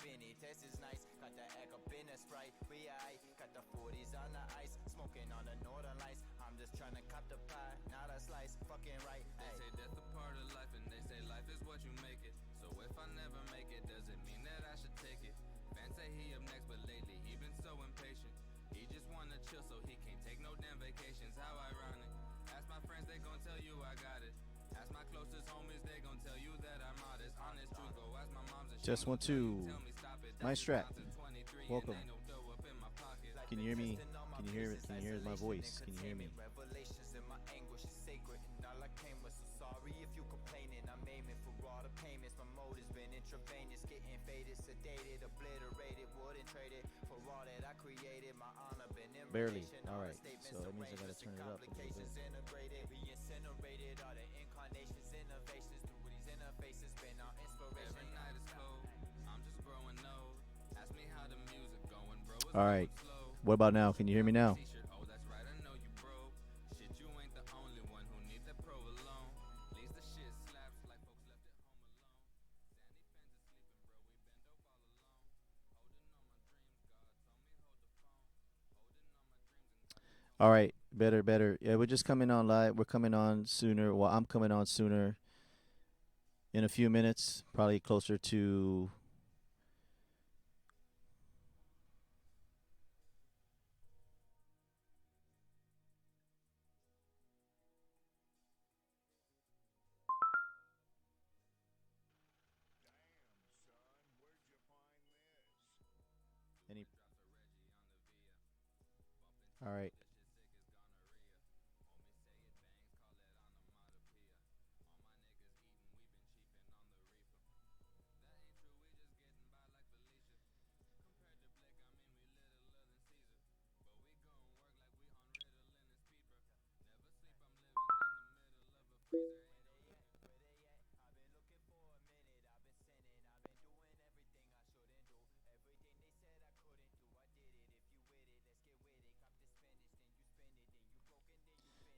finny, test is nice. Got the egg up in a Sprite, we aight. Got the 40s on the ice, smoking on the northern lights. I'm just trying to cop the pie, not a slice, fucking right. They say death a part of life, and they say life is what you make it. So if I never make it, does it mean that I should take it? Fans say he up next, but lately he been so impatient. He just wanna chill, so he can't take no damn vacations. How ironic. Ask my friends, they gon' tell you I got it. Ask my closest homies, they gon' tell you that I'm honest. Honest truth, go ask my mom's and Just want to. Nice track. Welcome. Can you hear me? Can you hear it? Can you hear my voice? Can you hear me? Revelations in my anguish is sacred, and all I came was so sorry if you complaining. I'm aiming for all the payments. My mode has been intravenous, getting faded, sedated, obliterated, wouldn't trade it for all that I created. My honor been in Barely. relation, All all right. the statements So that means I gotta arranged, turn it up a little bit. complications integrated, re-incinerated, all the incarnations, innovations through these interfaces, been our inspiration. Every night is cold, I'm just growing old. Ask me how the music going, bro. It's All right. going slow. What about now? Can you hear me now? T-shirt, oh that's right, I know you broke. Shit, you ain't the only one who need that provolone. Leaves the shit slaps like folks left at home alone. Sandy fans is sleeping, bro. We bend over all alone. Holding on my dreams, and God told me hold the phone. Holding on my dreams, and God All right. Better, better. Yeah, we're just coming on live. We're coming on sooner. Well, I'm coming on sooner in a few minutes, probably closer to. Any. All right.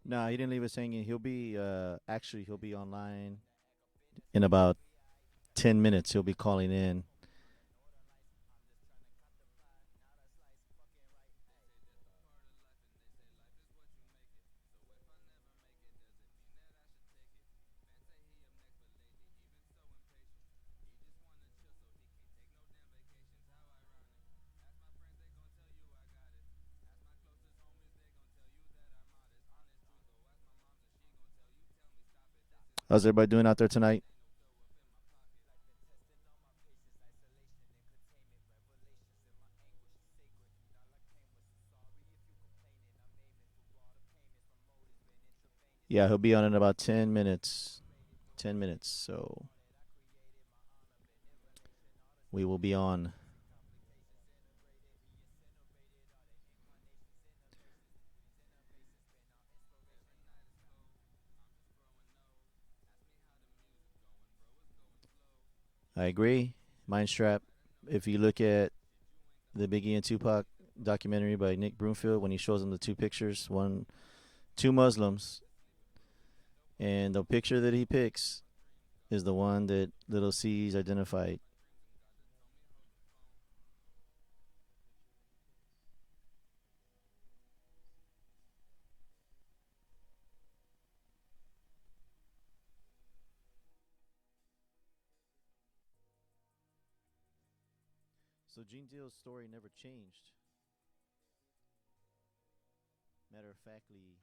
No, he didn't leave us hanging. He'll be actually he'll be online in about 10 minutes. He'll be calling in. How's everybody doing out there tonight? Yeah, he'll be on in about 10 minutes. 10 minutes. So we will be on. I agree. Mindstrap. If you look at the Biggie and Tupac documentary by Nick Broomfield, when he shows them the two pictures, two Muslims, and the picture that he picks is the one that Little C's identified. So Gene Deal's story never changed. Matter of factly,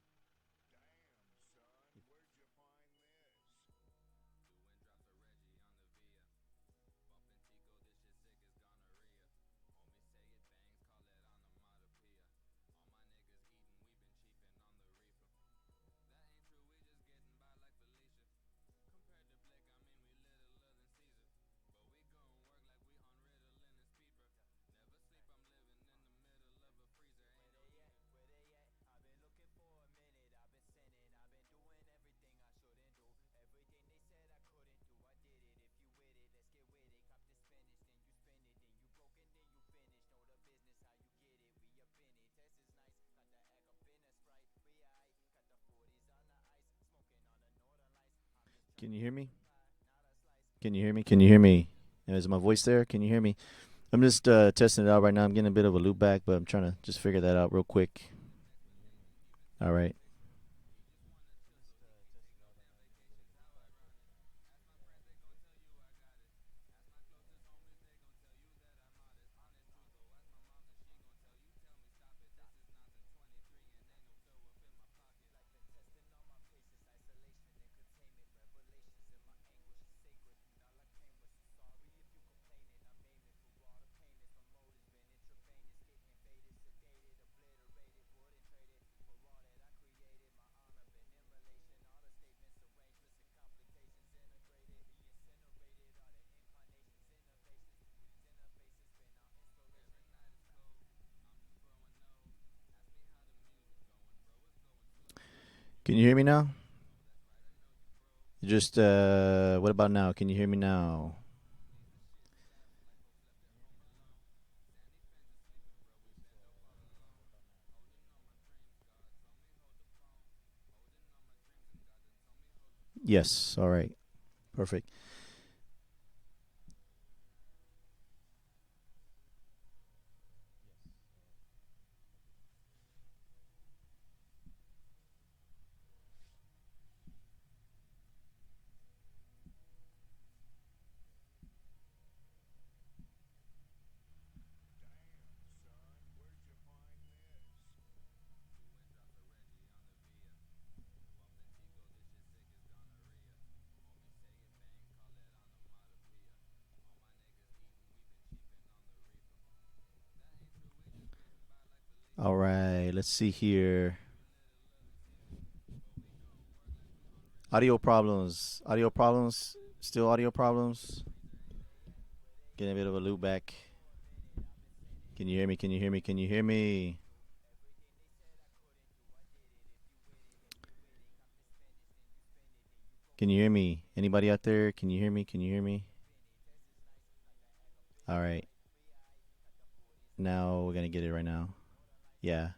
can you hear me? Can you hear me? Can you hear me? Is my voice there? Can you hear me? I'm just testing it out right now. I'm getting a bit of a loop back, but I'm trying to just figure that out real quick. All right. Can you hear me now? Just what about now? Can you hear me now? Yes. All right. Perfect. All right. Let's see here. Audio problems. Audio problems. Still audio problems. Getting a bit of a loop back. Can you hear me? Can you hear me? Can you hear me? Can you hear me? Anybody out there? Can you hear me? Can you hear me? All right. Now we're gonna get it right now. Yeah.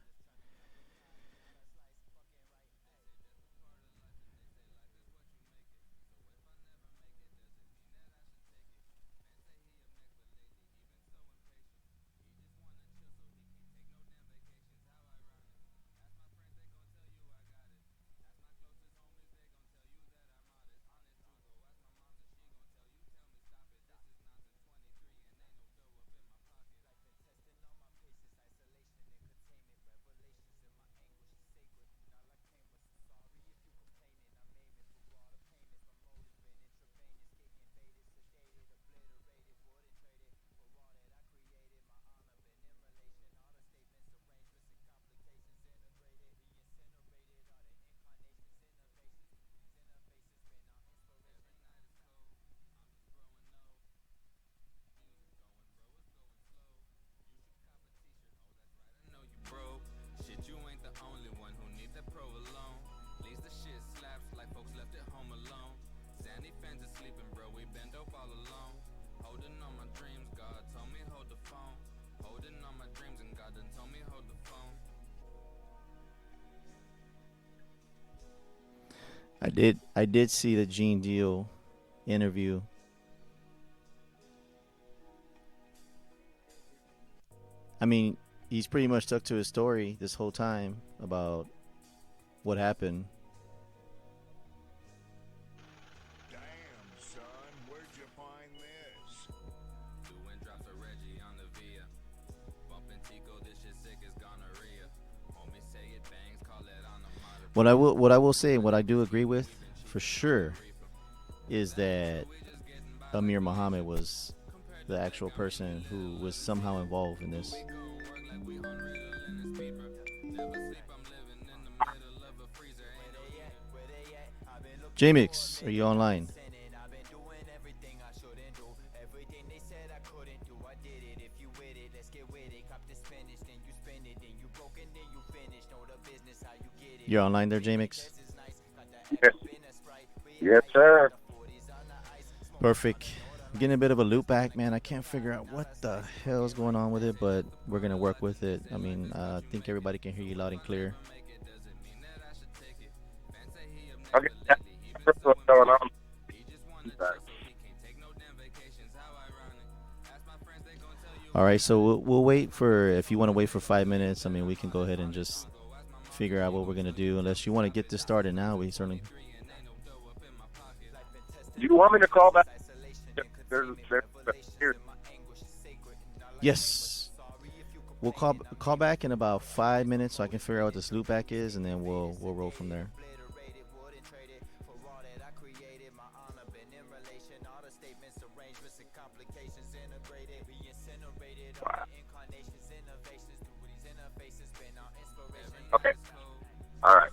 I did see the Gene Deal interview. I mean, he's pretty much stuck to his story this whole time about what happened. Damn, son, where'd you find this? What I will say, what I do agree with, for sure, is that Amir Muhammad was the actual person who was somehow involved in this. Jmix, are you online? You're online there, Jmix? Yes, yes, sir. Perfect. I'm getting a bit of a loop back, man. I can't figure out what the hell is going on with it, but we're gonna work with it. I mean, I think everybody can hear you loud and clear. Okay, what's going on? All right, so we'll wait for, if you want to wait for 5 minutes. I mean, we can go ahead and just figure out what we're gonna do. Unless you want to get this started now, we certainly. Do you want me to call back? There's here. Yes, we'll call back in about 5 minutes so I can figure out what this loopback is, and then we'll roll from there. Okay. All right.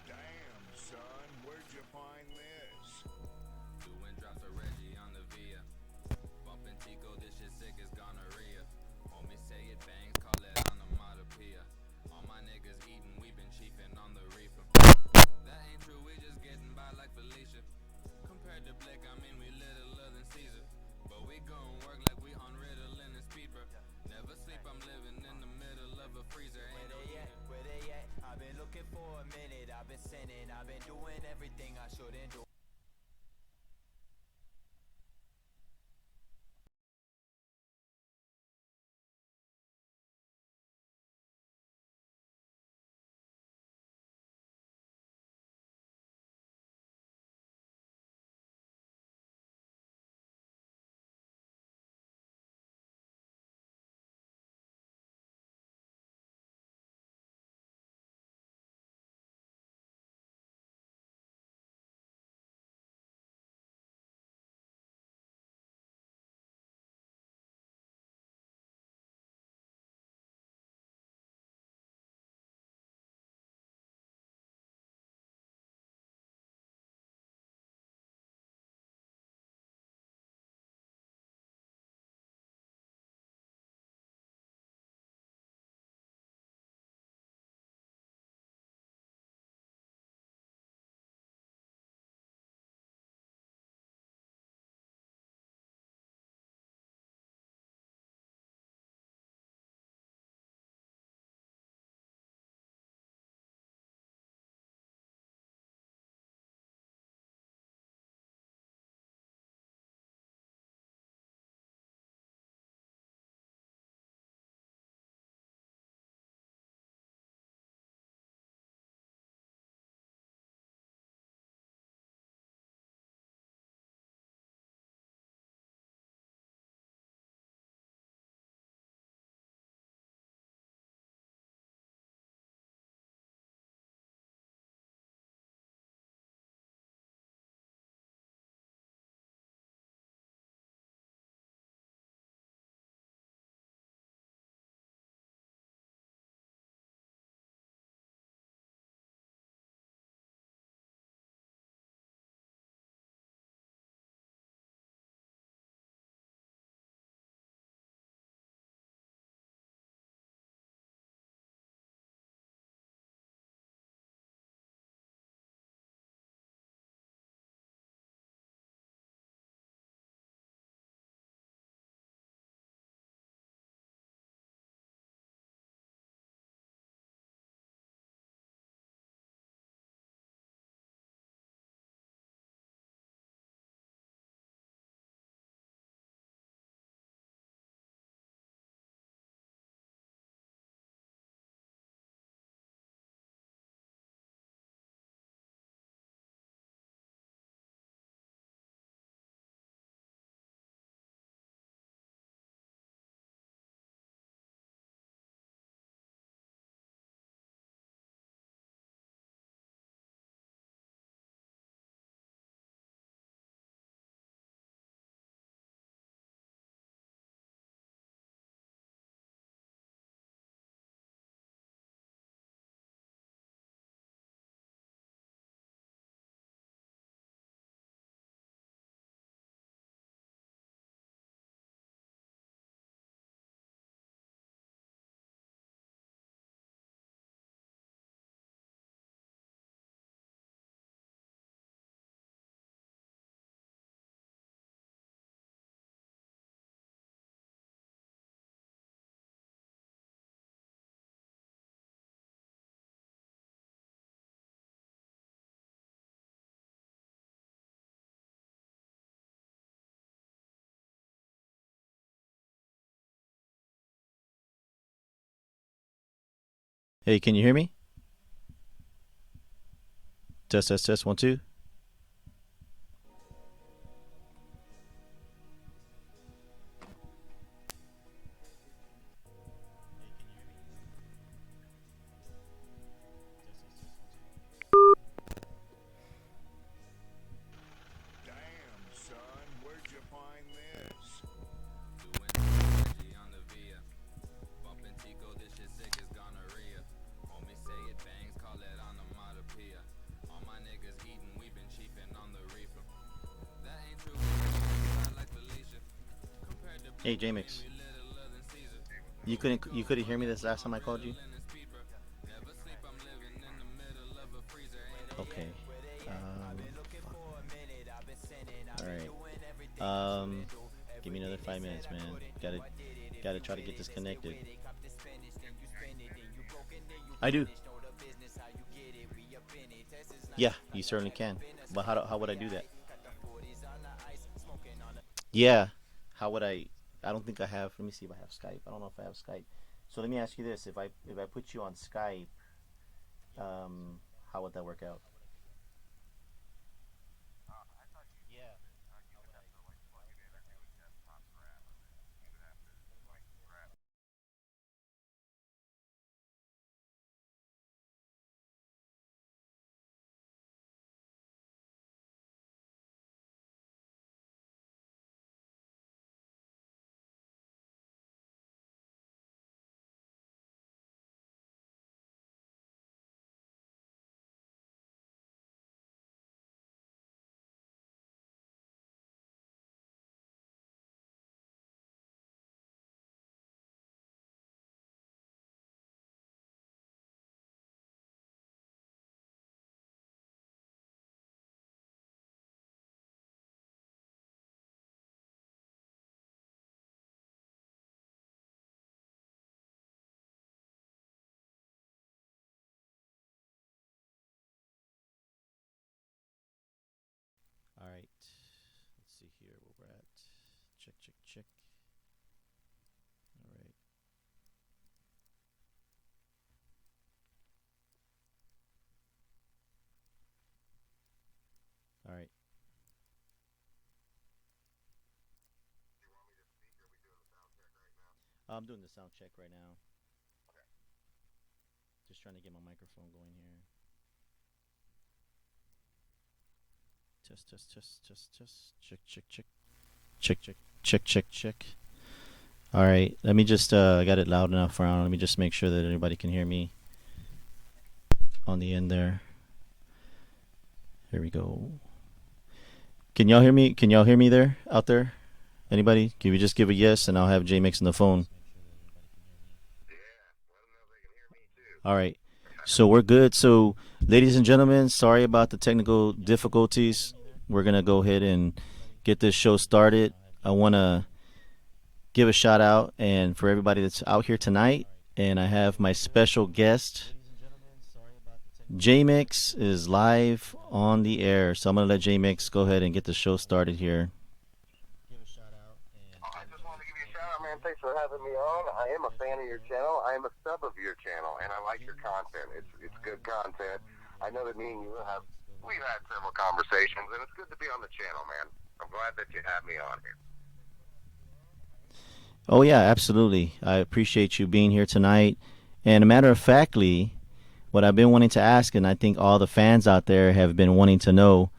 Damn, son, where'd you find this? Doing drops of Reggie on the Via. Bumping Tico, this shit sick as gonorrhea. Homies say it bangs, call it onomatopoeia. All my niggas eating, we been chiefing on the reefer. That ain't true, we just getting by like Felicia. Compared to Blake, I mean we littler than Caesar. But we gon' work like we on Ritalin and Speedber. Never sleep, I'm living in the middle of a freezer. Ain't no heater. Where they at? I've been looking for a minute. I've been sinning. I've been doing everything I shouldn't do. Hey, can you hear me? Test, test, test. 1, 2. Damn, son, where'd you find this? Doing energy on the Via. Bumping Tico, this shit sick as gonorrhea. Homies say it bangs, call it onomatopoeia. All my niggas eating, we been chiefing on the reefer. That ain't true. I like Felicia. Compared to Hey, Jmix. we littler than Caesar. You couldn't hear me this last time I called you? Never sleep, I'm living in the middle of a freezer. Ain't Okay. All right. Give me another 5 minutes, man. Gotta try to get this connected. I do. Yeah, you certainly can. But how would I do that? Yeah. How would I? I don't think I have. Let me see if I have Skype. I don't know if I have Skype. So let me ask you this: if I put you on Skype, how would that work out? All right. Let's see here where we're at. Check, check, check. All right. All right. I'm doing the sound check right now. Just trying to get my microphone going here. Test, test, test, test, test. Check, check, check. Check, check, check, check, check. All right. Let me just, I got it loud enough around. Let me just make sure that everybody can hear me on the end there. Here we go. Can y'all hear me? Can y'all hear me there, out there? Anybody? Can you just give a yes and I'll have Jmix on the phone? All right. So we're good. So, ladies and gentlemen, sorry about the technical difficulties. We're going to go ahead and get this show started. I want to give a shout out and for everybody that's out here tonight. And I have my special guest, Jmix, is live on the air. So I'm going to let Jmix go ahead and get the show started here. I just want to give you a shout out, man. Thanks for having me on. I am a fan of your channel. I am a sub of your channel, and I like your content. It's good content. I know that me and you we've had several conversations, and it's good to be on the channel, man. I'm glad that you have me on here. Oh, yeah, absolutely. I appreciate you being here tonight. And a matter of factly, what I've been wanting to ask, and I think all the fans out there have been wanting to know,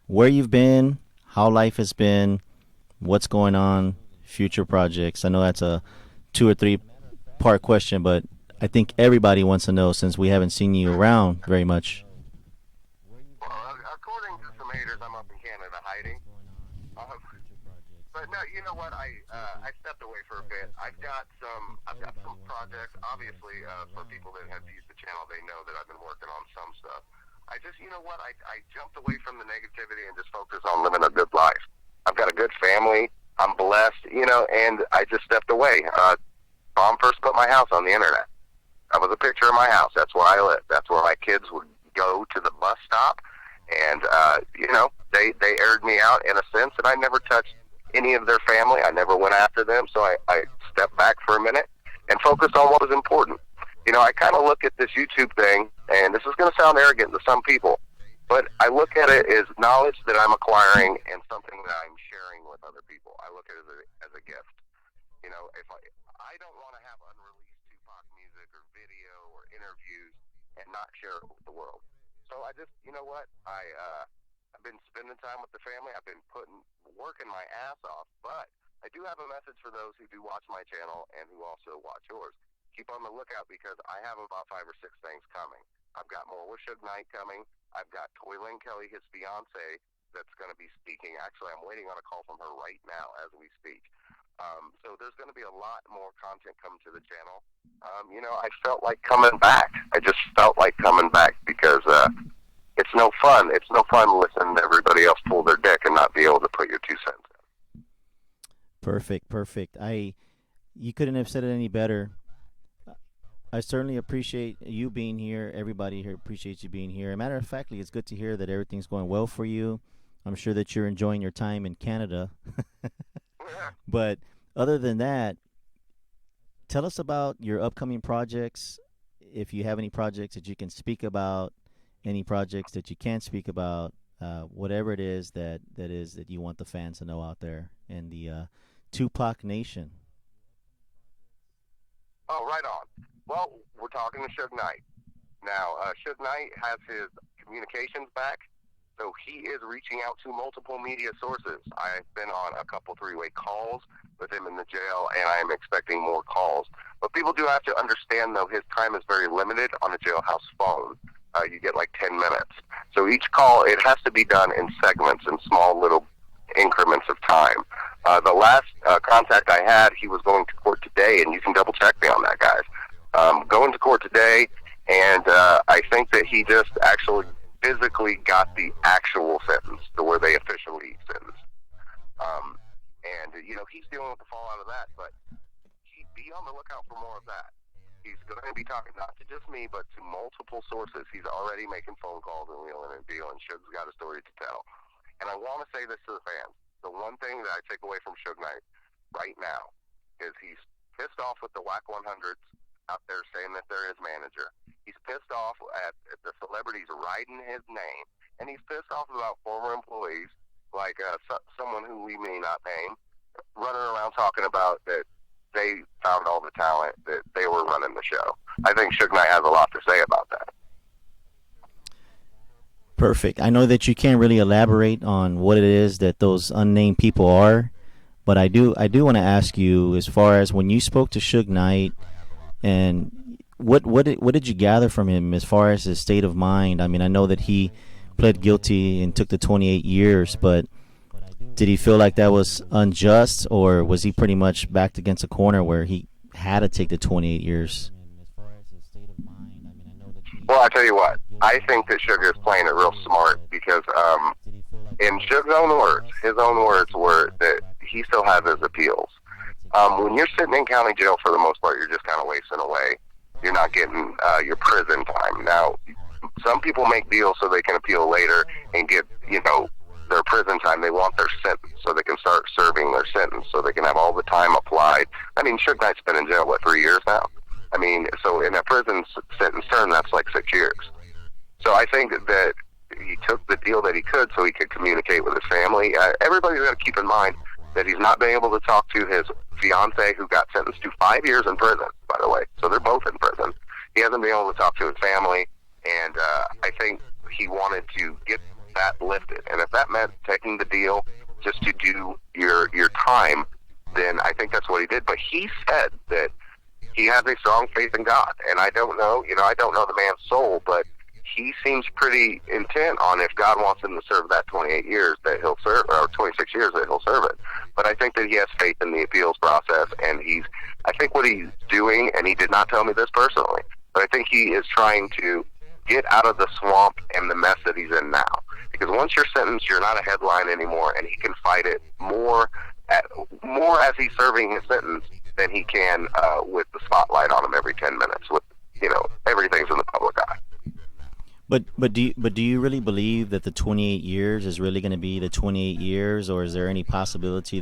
where you've been, how life has been, what's going on, future projects. I know that's a 2 or 3 part question, but I think everybody wants to know since we haven't seen you around very much. Well, according to some haters, I'm up in Canada hiding. But no, you know what? I stepped away for a bit. I've got some projects. Obviously, for people that have viewed the channel, they know that I've been working on some stuff. I just, you know what? I jumped away from the negativity and just focused on living a good life. I've got a good family. I'm blessed, you know, and I just stepped away. Mom first put my house on the internet. That was a picture of my house. That's where I live. That's where my kids would go to the bus stop. And, you know, they aired me out in a sense, and I never touched any of their family. I never went after them. So I stepped back for a minute and focused on what was important. I kind of look at this YouTube thing, and this is going to sound arrogant to some people, but I look at it as knowledge that I'm acquiring and something that I'm sharing with other people. I look at it as a gift. If I don't want to have unreleased Tupac music or video or interviews and not share it with the world. So I just, I've been spending time with the family. I've been working my ass off, but I do have a message for those who do watch my channel and who also watch yours. Keep on the lookout because I have about 5 or 6 things coming. I've got more with Suge Knight coming. I've got Toylin Kelly, his fiance, that's going to be speaking. Actually, I'm waiting on a call from her right now as we speak. So there's going to be a lot more content coming to the channel. I felt like coming back. I just felt like coming back because it's no fun. It's no fun listening to everybody else pull their dick and not be able to put your 2 cents in. Perfect. You couldn't have said it any better. I certainly appreciate you being here. Everybody here appreciates you being here. Matter of fact, it's good to hear that everything's going well for you. I'm sure that you're enjoying your time in Canada. But other than that, tell us about your upcoming projects. If you have any projects that you can speak about, any projects that you can't speak about, whatever it is that you want the fans to know out there in the Tupac Nation. Oh, right on. Well, we're talking to Suge Knight. Now, Suge Knight has his communications back, so he is reaching out to multiple media sources. I've been on a couple 3-way calls with him in the jail, and I am expecting more calls. But people do have to understand, though, his time is very limited on a jailhouse phone. You get like 10 minutes. So each call, it has to be done in segments, in small little increments of time. The last contact I had, he was going to court today, and you can double check me on that, guys. Going to court today, and I think that he just actually physically got the actual sentence to where they officially sentenced. He's dealing with the fallout of that, but be on the lookout for more of that. He's going to be talking not to just me, but to multiple sources. He's already making phone calls and wheeling and dealing. Suge's got a story to tell. And I want to say this to the fans. The one thing that I take away from Suge Knight right now is he's pissed off with the WAC 100s out there saying that they're his manager. He's pissed off at the celebrities riding his name. And he's pissed off about former employees, like someone who we may not name, running around talking about that they found all the talent, that they were running the show. I think Suge Knight has a lot to say about that. Perfect. I know that you can't really elaborate on what it is that those unnamed people are, but I do want to ask you, as far as when you spoke to Suge Knight, and what did you gather from him as far as his state of mind? I mean, I know that he pled guilty and took the 28 years, but did he feel like that was unjust, or was he pretty much backed against a corner where he had to take the 28 years? Well, I tell you what, I think that Suge is playing it real smart because in Suge's own words, his own words were that he still has his appeals. When you're sitting in county jail, for the most part, you're just kind of wasting away. You're not getting your prison time. Now, some people make deals so they can appeal later and get, their prison time. They want their sentence so they can start serving their sentence, so they can have all the time applied. I mean, Suge Knight's been in jail, 3 years now? I mean, so in a prison sentence term, that's like 6 years. So I think that he took the deal that he could so he could communicate with his family. Everybody's got to keep in mind that he's not been able to talk to his fiance, who got sentenced to 5 years in prison, by the way. So they're both in prison. He hasn't been able to talk to his family, and I think he wanted to get that lifted. And if that meant taking the deal just to do your time, then I think that's what he did. But he said that he has a strong faith in God, and I don't know, I don't know the man's soul, but he seems pretty intent on, if God wants him to serve that 28 years that he'll serve, or 26 years that he'll serve it. But I think that he has faith in the appeals process, and I think what he's doing, and he did not tell me this personally, but I think he is trying to get out of the swamp and the mess that he's in now. Because once you're sentenced, you're not a headline anymore, and he can fight it more as he's serving his sentence than he can with the spotlight on him every 10 minutes. With everything's in the public eye. But do you really believe that the 28 years is really going to be the 28 years, or is there any possibility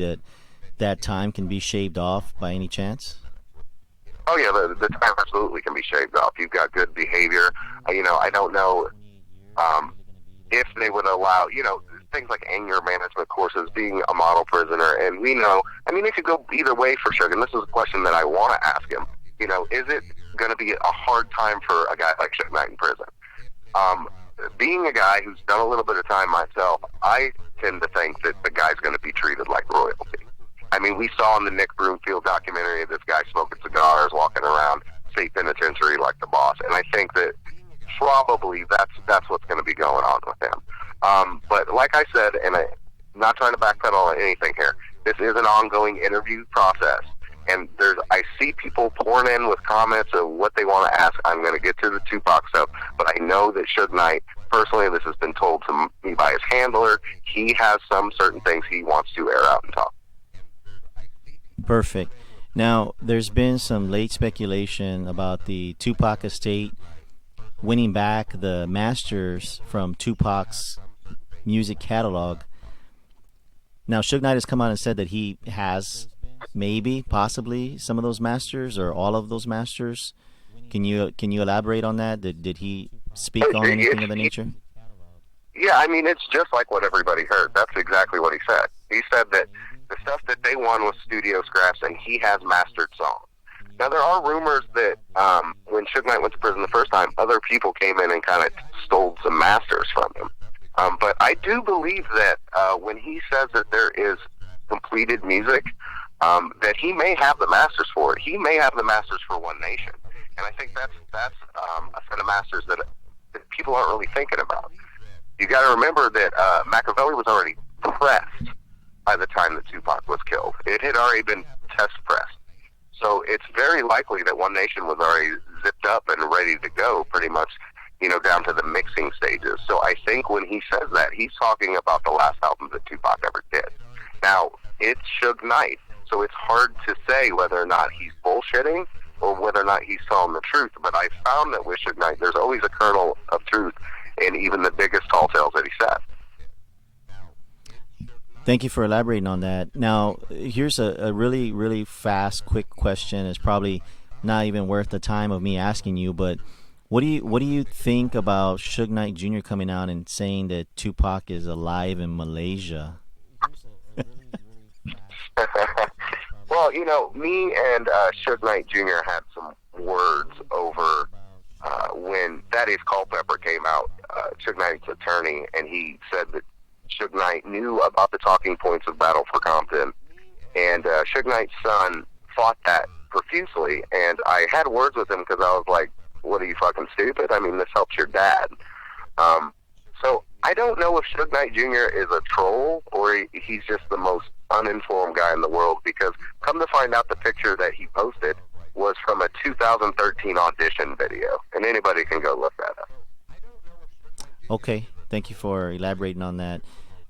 that time can be shaved off by any chance? Oh yeah, the time absolutely can be shaved off. You've got good behavior. I don't know if they would allow, things like anger management courses, being a model prisoner, and we know, it could go either way for Suge, and this is a question that I want to ask him. Is it going to be a hard time for a guy like Suge Knight in prison? Being a guy who's done a little bit of time myself, I tend to think that the guy's going to be treated like royalty. We saw in the Nick Broomfield documentary this guy smoking cigars, walking around state penitentiary like the boss, and I think that probably that's what's going to be going on with him. But like I said, and I'm not trying to backpedal on anything here, this is an ongoing interview process, and I see people pouring in with comments of what they want to ask. I'm going to get to the Tupac stuff, but I know that Suge Knight, personally, this has been told to me by his handler, he has some certain things he wants to air out and talk. Perfect. Now, there's been some late speculation about the Tupac estate winning back the masters from Tupac's music catalog. Now, Suge Knight has come out and said that he has maybe, possibly, some of those masters or all of those masters. Can you elaborate on that? Did he speak on anything of the nature? Yeah, it's just like what everybody heard. That's exactly what he said. He said that the stuff that they won was studio scraps, and he has mastered songs. Now, there are rumors that when Suge Knight went to prison the first time, other people came in and kind of stole some masters from him. But I do believe that when he says that there is completed music, that he may have the masters for it. He may have the masters for One Nation. And I think that's a set of masters that people aren't really thinking about. You got to remember that Machiavelli was already pressed by the time that Tupac was killed. It had already been test pressed. So it's very likely that One Nation was already zipped up and ready to go pretty much, down to the mixing stages. So I think when he says that, he's talking about the last album that Tupac ever did. Now, it's Suge Knight, so it's hard to say whether or not he's bullshitting or whether or not he's telling the truth. But I found that with Suge Knight, there's always a kernel of truth in even the biggest tall tales that he said. Thank you for elaborating on that. Now, here's a really, really fast, quick question. It's probably not even worth the time of me asking you, but what do you think about Suge Knight Jr. coming out and saying that Tupac is alive in Malaysia? Well, me and Suge Knight Jr. had some words over when Thaddeus Culpepper came out, Suge Knight's attorney, and he said that Suge Knight knew about the talking points of Battle for Compton, and Suge Knight's son fought that profusely, and I had words with him because I was like, what, are you fucking stupid? This helps your dad. So I don't know if Suge Knight Jr. is a troll or he's just the most uninformed guy in the world, because come to find out, the picture that he posted was from a 2013 audition video, and anybody can go look that up. Okay, thank you for elaborating on that.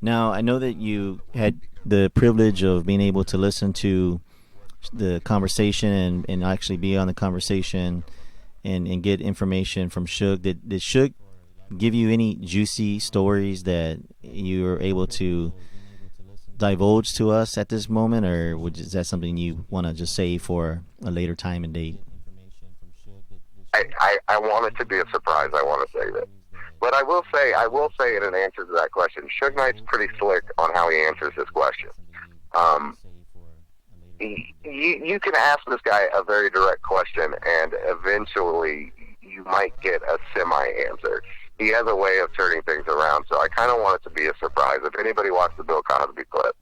Now, I know that you had the privilege of being able to listen to the conversation and actually be on the conversation and get information from Suge. Did Suge give you any juicy stories that you were able to divulge to us at this moment, or is that something you want to just save for a later time and date? I want it to be a surprise. I want to save it. But I will say in an answer to that question, Suge Knight's pretty slick on how he answers this question. You can ask this guy a very direct question, and eventually you might get a semi-answer. He has a way of turning things around, so I kind of want it to be a surprise. If anybody watched the Bill Cosby clip,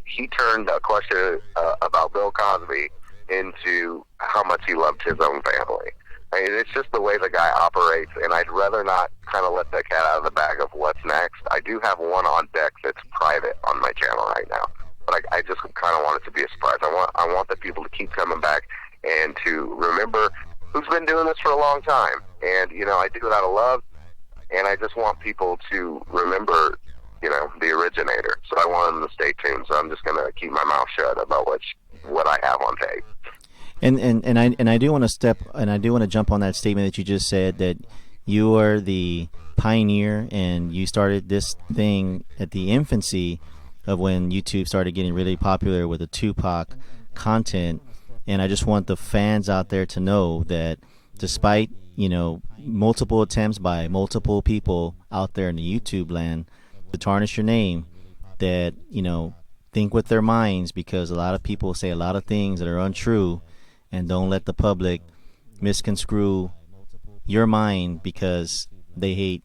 he turned a question about Bill Cosby into how much he loved his own family. It's just the way the guy operates, and I'd rather not kind of let the cat out of the bag of what's next. I do have one on deck that's private on my channel right now, but I just kind of want it to be a surprise. I want the people to keep coming back and to remember who's been doing this for a long time. And, I do it out of love, and I just want people to remember, the originator. So I want them to stay tuned, so I'm just going to keep my mouth shut about what I have on tape. And I do want to jump on that statement that you just said, that you are the pioneer and you started this thing at the infancy of when YouTube started getting really popular with the Tupac content. And I just want the fans out there to know that despite, multiple attempts by multiple people out there in the YouTube land to tarnish your name, that, think with their minds, because a lot of people say a lot of things that are untrue, and don't let the public misconstrue your mind because they hate,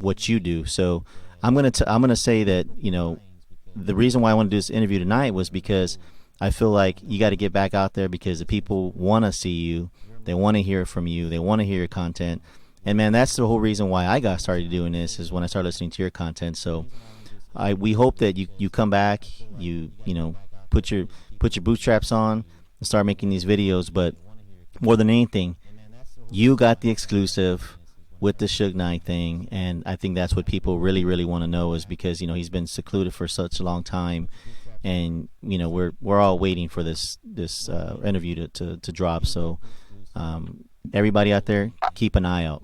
what you do. So I'm gonna say that, the reason why I want to do this interview tonight was because I feel like you got to get back out there, because the people want to see you, they want to hear from you, they want to hear your content. And man, that's the whole reason why I got started doing this, is when I started listening to your content. So we hope that you come back, you put your bootstraps on and start making these videos. But more than anything, you got the exclusive with the Suge Knight thing, and I think that's what people really, really want to know, is because he's been secluded for such a long time, and we're all waiting for this interview to drop. So everybody out there, keep an eye out.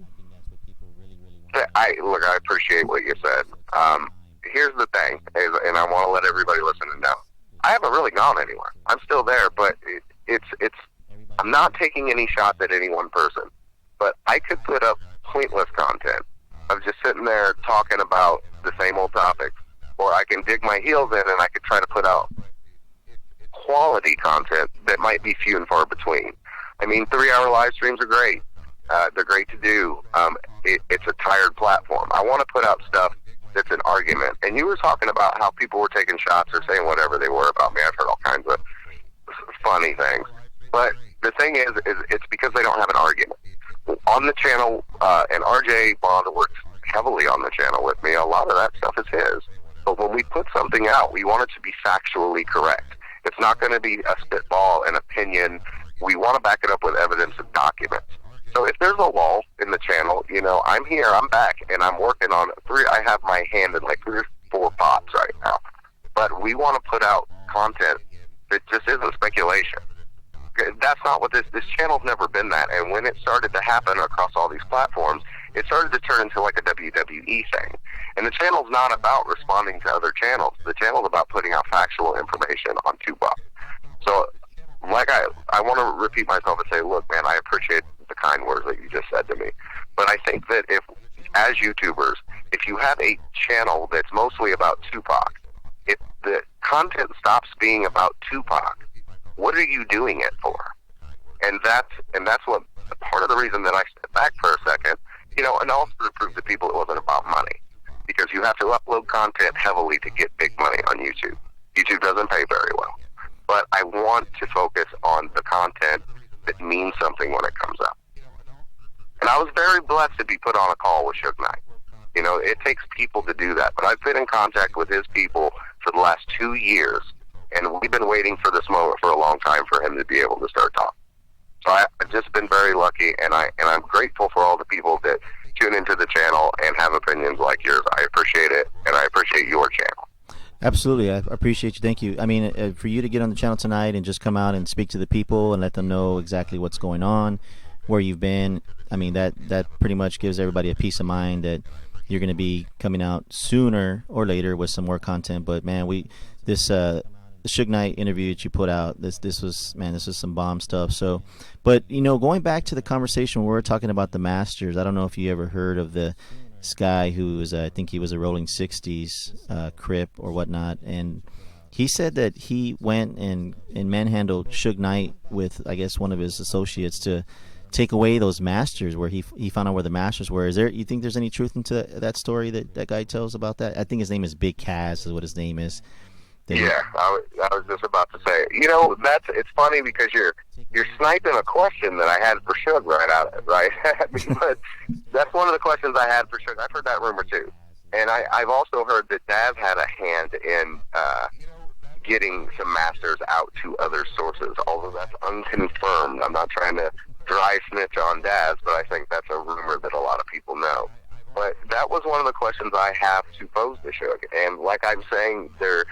I appreciate what you said. Here's the thing, and I want to let everybody listening know, I haven't really gone anywhere. I'm still there, but I'm not taking any shots at any one person. But I could put up pointless content of just sitting there talking about the same old topics, or I can dig my heels in and I could try to put out quality content that might be few and far between. I mean, 3-hour live streams are great. They're great to do. It's a tired platform. I want to put out stuff that's an argument. And you were talking about how people were taking shots or saying whatever they were about me. I've heard all kinds of funny things. But the thing is it's because they don't have an argument. On the channel, and RJ Bond works heavily on the channel with me. A lot of that stuff is his. But when we put something out, we want it to be factually correct. It's not going to be a spitball, an opinion. We want to back it up with evidence and documents. So if there's a lull in the channel, I'm here, I'm back, and I'm working on I have my hand in like 3 or 4 pots right now. But we want to put out content that just isn't speculation. That's not what this channel's never been that. And when it started to happen across all these platforms, it started to turn into like a WWE thing. And the channel's not about responding to other channels. The channel's about putting out factual information on Tupac. So, I want to repeat myself and say, look, man, I appreciate the kind words that you just said to me. But I think that as YouTubers, if you have a channel that's mostly about Tupac, if the content stops being about Tupac, what are you doing it for? And that's what part of the reason that I stepped back for a second, and also to prove to people it wasn't about money. Because you have to upload content heavily to get big money on YouTube. YouTube doesn't pay very well. But I want to focus on the content that means something when it comes out. And I was very blessed to be put on a call with Suge Knight. It takes people to do that. But I've been in contact with his people for the last 2 years, and we've been waiting for this moment for a long time for him to be able to start talking. So I've just been very lucky, and I'm grateful for all the people that tune into the channel and have opinions like yours. I appreciate it, and I appreciate your channel. Absolutely. I appreciate you. Thank you. I mean, for you to get on the channel tonight and just come out and speak to the people and let them know exactly what's going on, where you've been, I mean, that pretty much gives everybody a peace of mind that you're going to be coming out sooner or later with some more content. But, man, the Suge Knight interview that you put out, this was some bomb stuff. So, but, going back to the conversation where we're talking about the Masters, I don't know if you ever heard of this guy who was, I think he was a Rolling 60s Crip or whatnot, and he said that he went and manhandled Suge Knight with, I guess, one of his associates to take away those masters, where he found out where the masters were. You think there's any truth into that story that guy tells about that? I think his name is Big Kaz is what his name is. Yeah, I was just about to say, it's funny because you're sniping a question that I had for Suge right? But that's one of the questions I had for Suge. I've heard that rumor too. And I've also heard that Daz had a hand in getting some masters out to other sources, although that's unconfirmed. I'm not trying to dry snitch on Daz, but I think that's a rumor that a lot of people know. But that was one of the questions I have to pose to Suge. And like I'm saying, the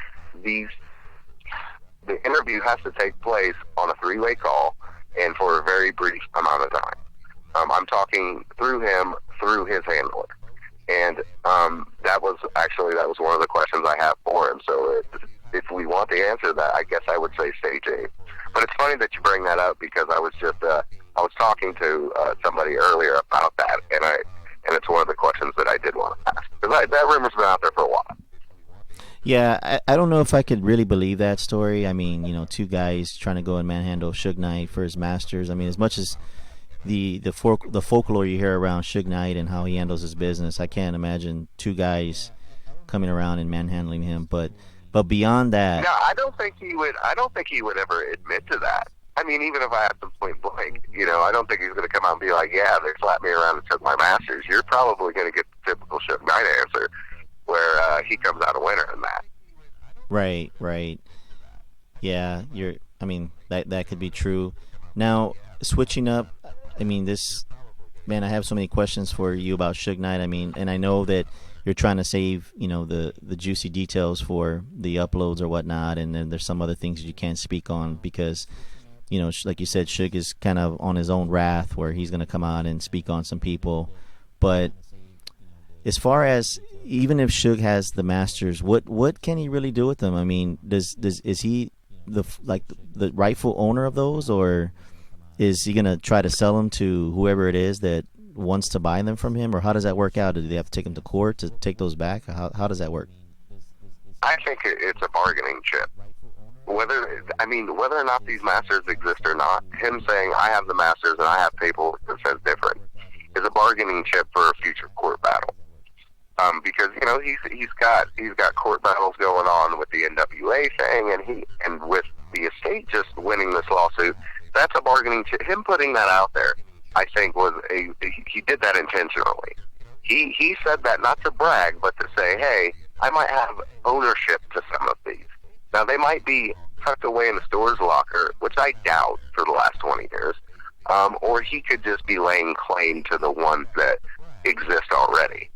interview has to take place on a 3-way call and for a very brief amount of time. I'm talking through him, through his handler. And that was one of the questions I have for him. So if we want to answer that, I guess I would say stay tuned. But it's funny that you bring that up because I was just I was talking to somebody earlier about that, and it's one of the questions that I did want to ask because that rumor's been out there for a while. Yeah, I don't know if I could really believe that story. I mean, you know, two guys trying to go and manhandle Suge Knight for his masters. I mean, as much as the folklore you hear around Suge Knight and how he handles his business, I can't imagine two guys coming around and manhandling him. But beyond that, no, I don't think he would. I don't think he would ever admit to that. I mean, even if I asked him point blank, you know, I don't think he's going to come out and be like, "Yeah, they slapped me around and took my masters." You're probably going to get the typical Suge Knight answer, where he comes out a winner in that. Right. Yeah, I mean, that could be true. Now, switching up, I mean, man, I have so many questions for you about Suge Knight. I mean, and I know that you're trying to save, you know, the juicy details for the uploads or whatnot, and then there's some other things you can't speak on because, you know, like you said, Suge is kind of on his own wrath where he's going to come out and speak on some people. But as far as even if Suge has the masters, what can he really do with them? I mean, is he the rightful owner of those, or is he gonna try to sell them to whoever it is that wants to buy them from him, or how does that work out? Do they have to take them to court to take those back? How does that work? I think it's a bargaining chip. Whether or not these masters exist or not, him saying I have the masters and I have paperwork that says different is a bargaining chip for a future court battle. Because you know he's got court battles going on with the NWA thing, and with the estate just winning this lawsuit, that's a bargaining chip. Him putting that out there, I think, he did that intentionally. He said that not to brag, but to say, hey, I might have ownership to some of these. Now they might be tucked away in the store's locker, which I doubt for the last 20 years, or he could just be laying claim to the ones that exist already.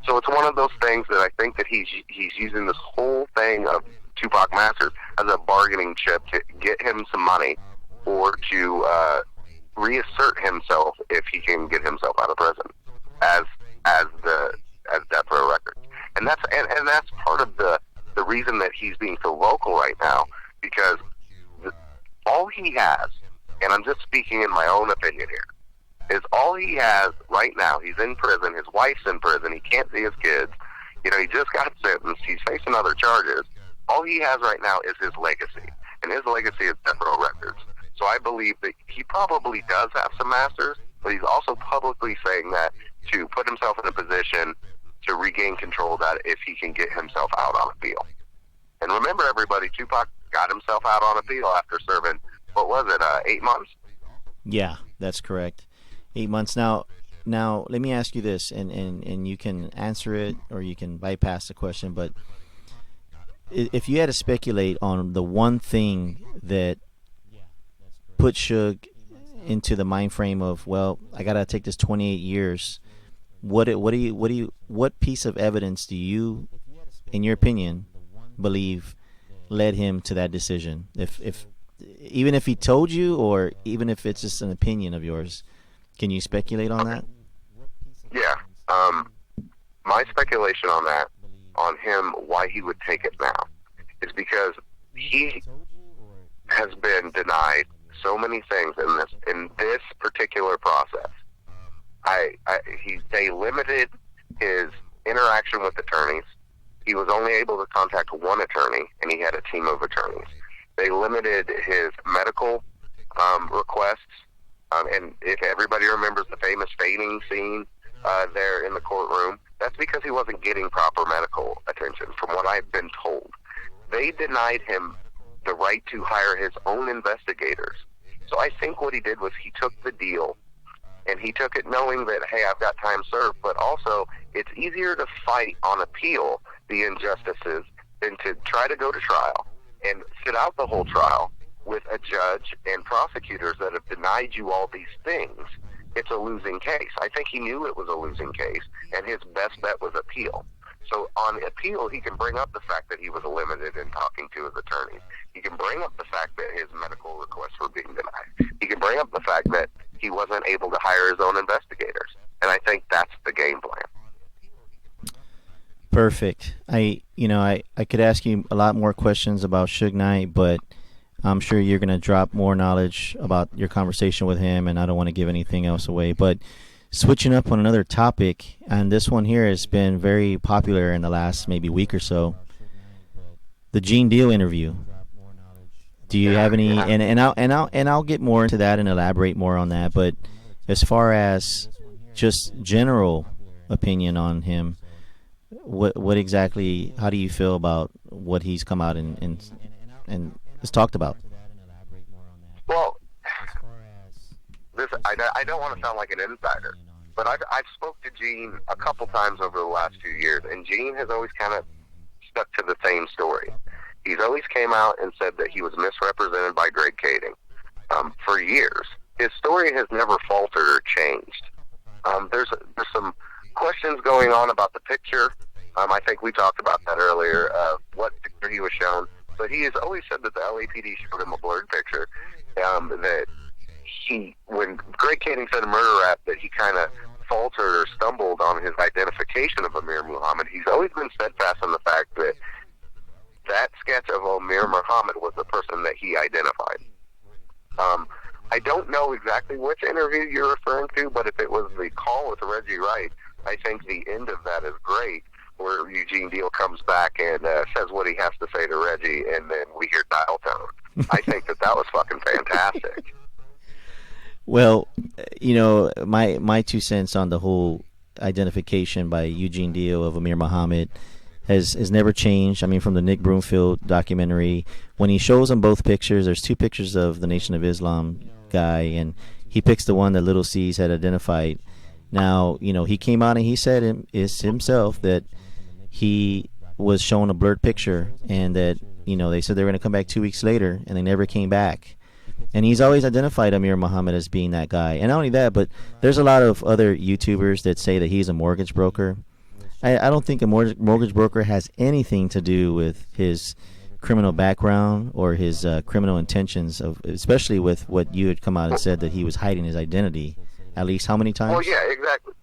So it's one of those things that I think that he's using this whole thing of Tupac Masters as a bargaining chip to get him some money or to reassert himself if he can get himself out of prison as Death Row Records. And that's part of the reason that he's being so vocal right now, because all he has, and I'm just speaking in my own opinion here, is all he has right now. He's in prison. His wife's in prison. He can't see his kids. You know, he just got sentenced. He's facing other charges. All he has right now is his legacy, and his legacy is Death Row Records. So I believe that he probably does have some masters, but he's also publicly saying that to put himself in a position to regain control of that if he can get himself out on appeal. And remember, everybody, Tupac got himself out on appeal after serving, what was it, 8 months? Yeah, that's correct. 8 months. Now let me ask you this, and you can answer it or you can bypass the question, but if you had to speculate on the one thing that put Suge into the mind frame of, well, I gotta take this 28 years, what piece of evidence do you, in your opinion, believe led him to that decision? If even if he told you, or even if it's just an opinion of yours, can you speculate on that? Yeah. My speculation on that, on him, why he would take it now, is because he has been denied so many things in this particular process. They limited his interaction with attorneys. He was only able to contact one attorney, and he had a team of attorneys. They limited his medical requests. And if everybody remembers the famous fainting scene there in the courtroom, that's because he wasn't getting proper medical attention, from what I've been told. They denied him the right to hire his own investigators. So I think what he did was he took the deal, and he took it knowing that, hey, I've got time served, but also it's easier to fight on appeal the injustices than to try to go to trial and sit out the whole trial with a judge and prosecutors that have denied you all these things. It's a losing case. I think he knew it was a losing case, and his best bet was appeal. So on appeal, he can bring up the fact that he was limited in talking to his attorneys. He can bring up the fact that his medical requests were being denied. He can bring up the fact that he wasn't able to hire his own investigators. And I think that's the game plan. Perfect. I could ask you a lot more questions about Suge Knight, but I'm sure you're going to drop more knowledge about your conversation with him, and I don't want to give anything else away. But switching up on another topic, and this one here has been very popular in the last maybe week or so, the Gene Deal interview. Do you have any? And I'll get more into that and elaborate more on that. But as far as just general opinion on him, what exactly? How do you feel about what he's come out and has talked about? Well, I don't want to sound like an insider, but I've spoke to Gene a couple times over the last few years, and Gene has always kind of stuck to the same story. He's always came out and said that he was misrepresented by Greg Kading for years. His story has never faltered or changed. There's some questions going on about the picture. I think we talked about that earlier, what picture he was shown. But he has always said that the LAPD showed him a blurred picture, that when Greg Kading said a murder rap, that he kind of faltered or stumbled on his identification of Amir Muhammad. He's always been steadfast on the fact that that sketch of Amir Muhammad was the person that he identified. I don't know exactly which interview you're referring to, but if it was the call with Reggie Wright, I think the end of that is great, where Eugene Deal comes back and says what he has to say to Reggie, and then we hear dial tone. I think that was fucking fantastic. Well, you know, my 2 cents on the whole identification by Eugene Deal of Amir Muhammad has never changed. I mean, from the Nick Broomfield documentary, when he shows them both pictures, there's 2 pictures of the Nation of Islam guy, and he picks the one that Little C's had identified. Now, you know, he came out and he said himself that he was shown a blurred picture, and that, you know, they said they were going to come back 2 weeks later, and they never came back. And he's always identified Amir Muhammad as being that guy. And not only that, but there's a lot of other YouTubers that say that he's a mortgage broker. I don't think a mortgage broker has anything to do with his criminal background or his criminal intentions, especially with what you had come out and said that he was hiding his identity. At least how many times? Well, yeah, exactly.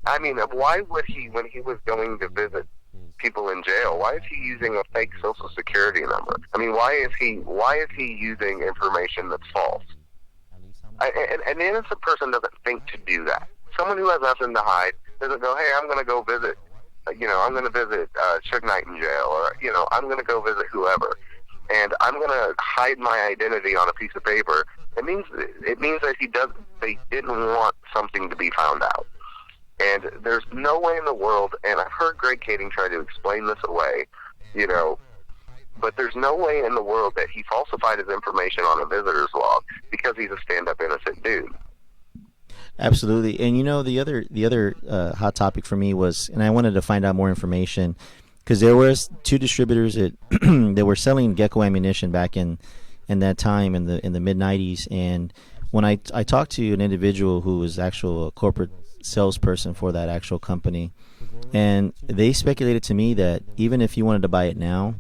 I mean, why would he, when he was going to visit people in jail, why is he using a fake Social Security number? I mean, why is he using information that's false? An innocent person doesn't think to do that. Someone who has nothing to hide doesn't go, hey, I'm going to go visit, I'm going to visit Suge Knight in jail, or, I'm going to go visit whoever, and I'm going to hide my identity on a piece of paper. It means that they didn't want something to be found out. And there's no way in the world, and I've heard Greg Kading try to explain this away, but there's no way in the world that he falsified his information on a visitor's log because he's a stand-up innocent dude. Absolutely. And the other hot topic for me was, and I wanted to find out more information, because there was 2 distributors that were selling Gecko ammunition back in that time in the mid 90s. And when I talked to an individual who was actual corporate salesperson for that actual company, and they speculated to me that even if you wanted to buy it now,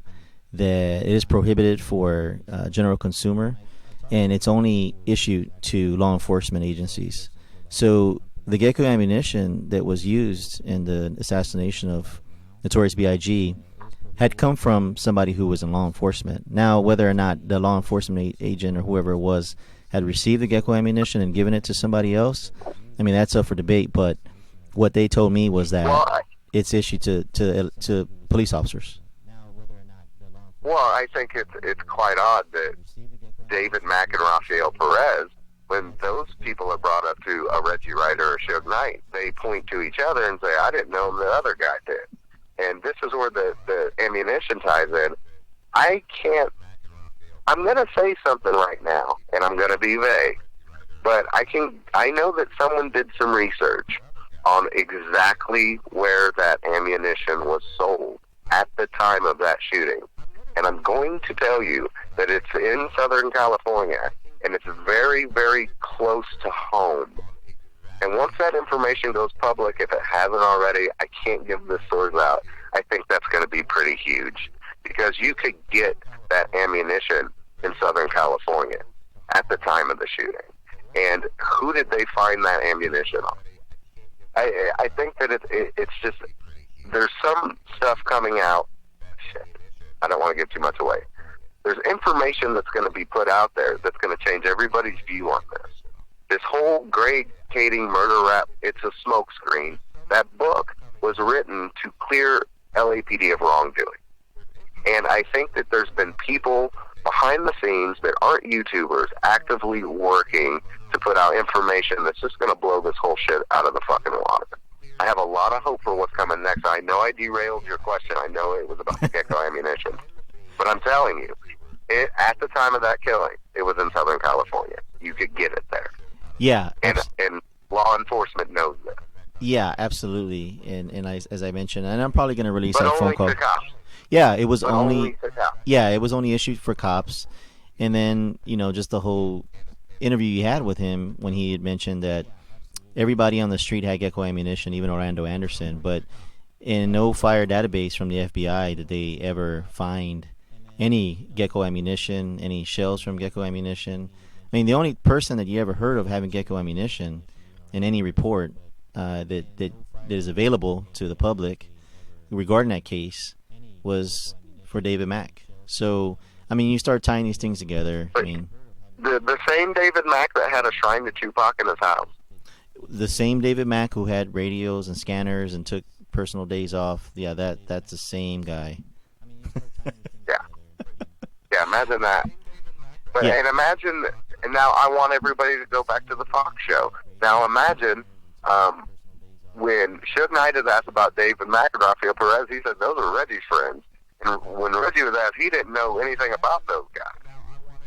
that it is prohibited for general consumer, and it's only issued to law enforcement agencies. So the Gecko ammunition that was used in the assassination of Notorious B.I.G. had come from somebody who was in law enforcement. Now, whether or not the law enforcement agent or whoever it was had received the Gecko ammunition and given it to somebody else, I mean, that's up for debate. But what they told me was that it's issued to police officers. Well, I think it's quite odd that David Mack and Rafael Perez, when those people are brought up to a Reggie Wright or a Suge Knight, they point to each other and say, I didn't know the other guy did. And this is where the ammunition ties in. I'm going to say something right now, and I'm going to be vague, but I know that someone did some research on exactly where that ammunition was sold at the time of that shooting. And I'm going to tell you that it's in Southern California, and it's very, very close to home. And once that information goes public, if it hasn't already, I can't give the source out. I think that's going to be pretty huge, because you could get that ammunition in Southern California at the time of the shooting. And who did they find that ammunition on? I think that it's just, there's some stuff coming out. Shit, I don't want to give too much away. There's information that's going to be put out there that's going to change everybody's view on this. This whole Greg Kading murder rap, it's a smokescreen. That book was written to clear LAPD of wrongdoing. And I think that there's been people behind the scenes that aren't YouTubers actively working to put out information that's just going to blow this whole shit out of the fucking water. I have a lot of hope for what's coming next. I know I derailed your question. I know it was about the gecko ammunition. But I'm telling you, at the time of that killing, it was in Southern California. You could get it there. Yeah. And law enforcement knows that. Yeah, absolutely. And as I mentioned, and I'm probably going to release that phone call. But only to cops. Yeah, it was only to cops. Yeah, it was only issued for cops. And then, just the whole interview you had with him when he had mentioned that everybody on the street had gecko ammunition, even Orlando Anderson, but in no fire database from the FBI did they ever find any gecko ammunition, any shells from gecko ammunition. I mean, the only person that you ever heard of having gecko ammunition in any report that is available to the public regarding that case was for David Mack. So, I mean, you start tying these things together. But the same David Mack that had a shrine to Tupac in his house. The same David Mack who had radios and scanners and took personal days off. Yeah, that's the same guy. Yeah, imagine that. But and imagine, and now I want everybody to go back to the Fox show. Now imagine when Suge Knight is asked about David Mack and Rafael Perez, he said those are Reggie's friends. And when Reggie was asked, he didn't know anything about those guys.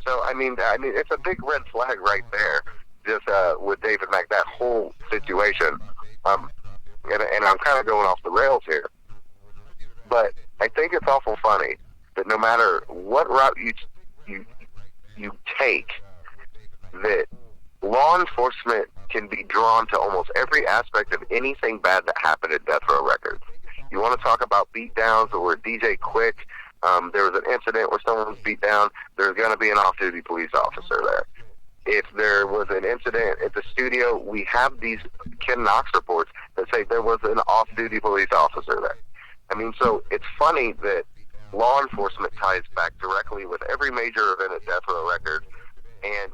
So I mean, it's a big red flag right there. Just with David Mack, that whole situation. And I'm kind of going off the rails here, but I think it's awful funny that no matter what route you take, that law enforcement can be drawn to almost every aspect of anything bad that happened at Death Row Records. You want to talk about beatdowns or DJ Quick? There was an incident where someone was beat down. There's going to be an off-duty police officer there. If there was an incident at the studio, we have these Ken Knox reports that say there was an off-duty police officer there. I mean, so it's funny that law enforcement ties back directly with every major event at Death Row Records, and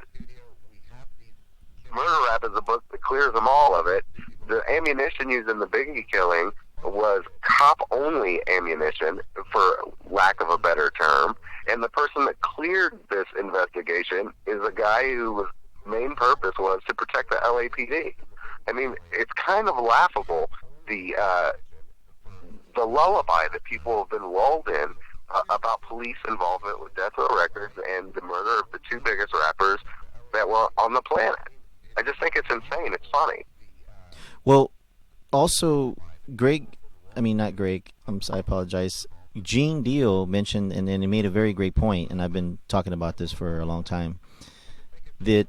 Murder Rap is a book that clears them all of it. The ammunition used in the Biggie killing was cop-only ammunition, for lack of a better term, and the person that cleared this investigation is a guy whose main purpose was to protect the LAPD. I mean, it's kind of laughable, the lullaby that people have been lulled in about police involvement with Death Row Records and the murder of the two biggest rappers that were on the planet. I just think it's insane. It's funny. Well, also, I apologize. Gene Deal mentioned, and he made a very great point, and I've been talking about this for a long time, that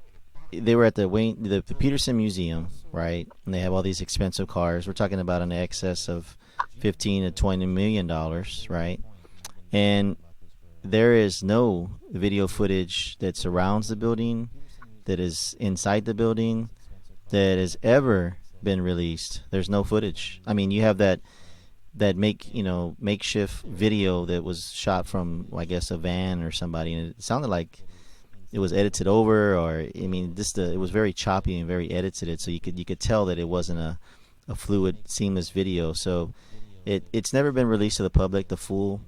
they were at the Peterson Museum, right? And they have all these expensive cars. We're talking about an excess of $15 to $20 million, right? And there is no video footage that surrounds the building, that is inside the building, that has ever been released. There's no footage. I mean, you have that makeshift video that was shot from, I guess, a van or somebody, and it sounded like it was edited over, or I mean, it was very choppy and very edited, so you could tell that it wasn't a fluid, seamless video. So it's never been released to the public, the full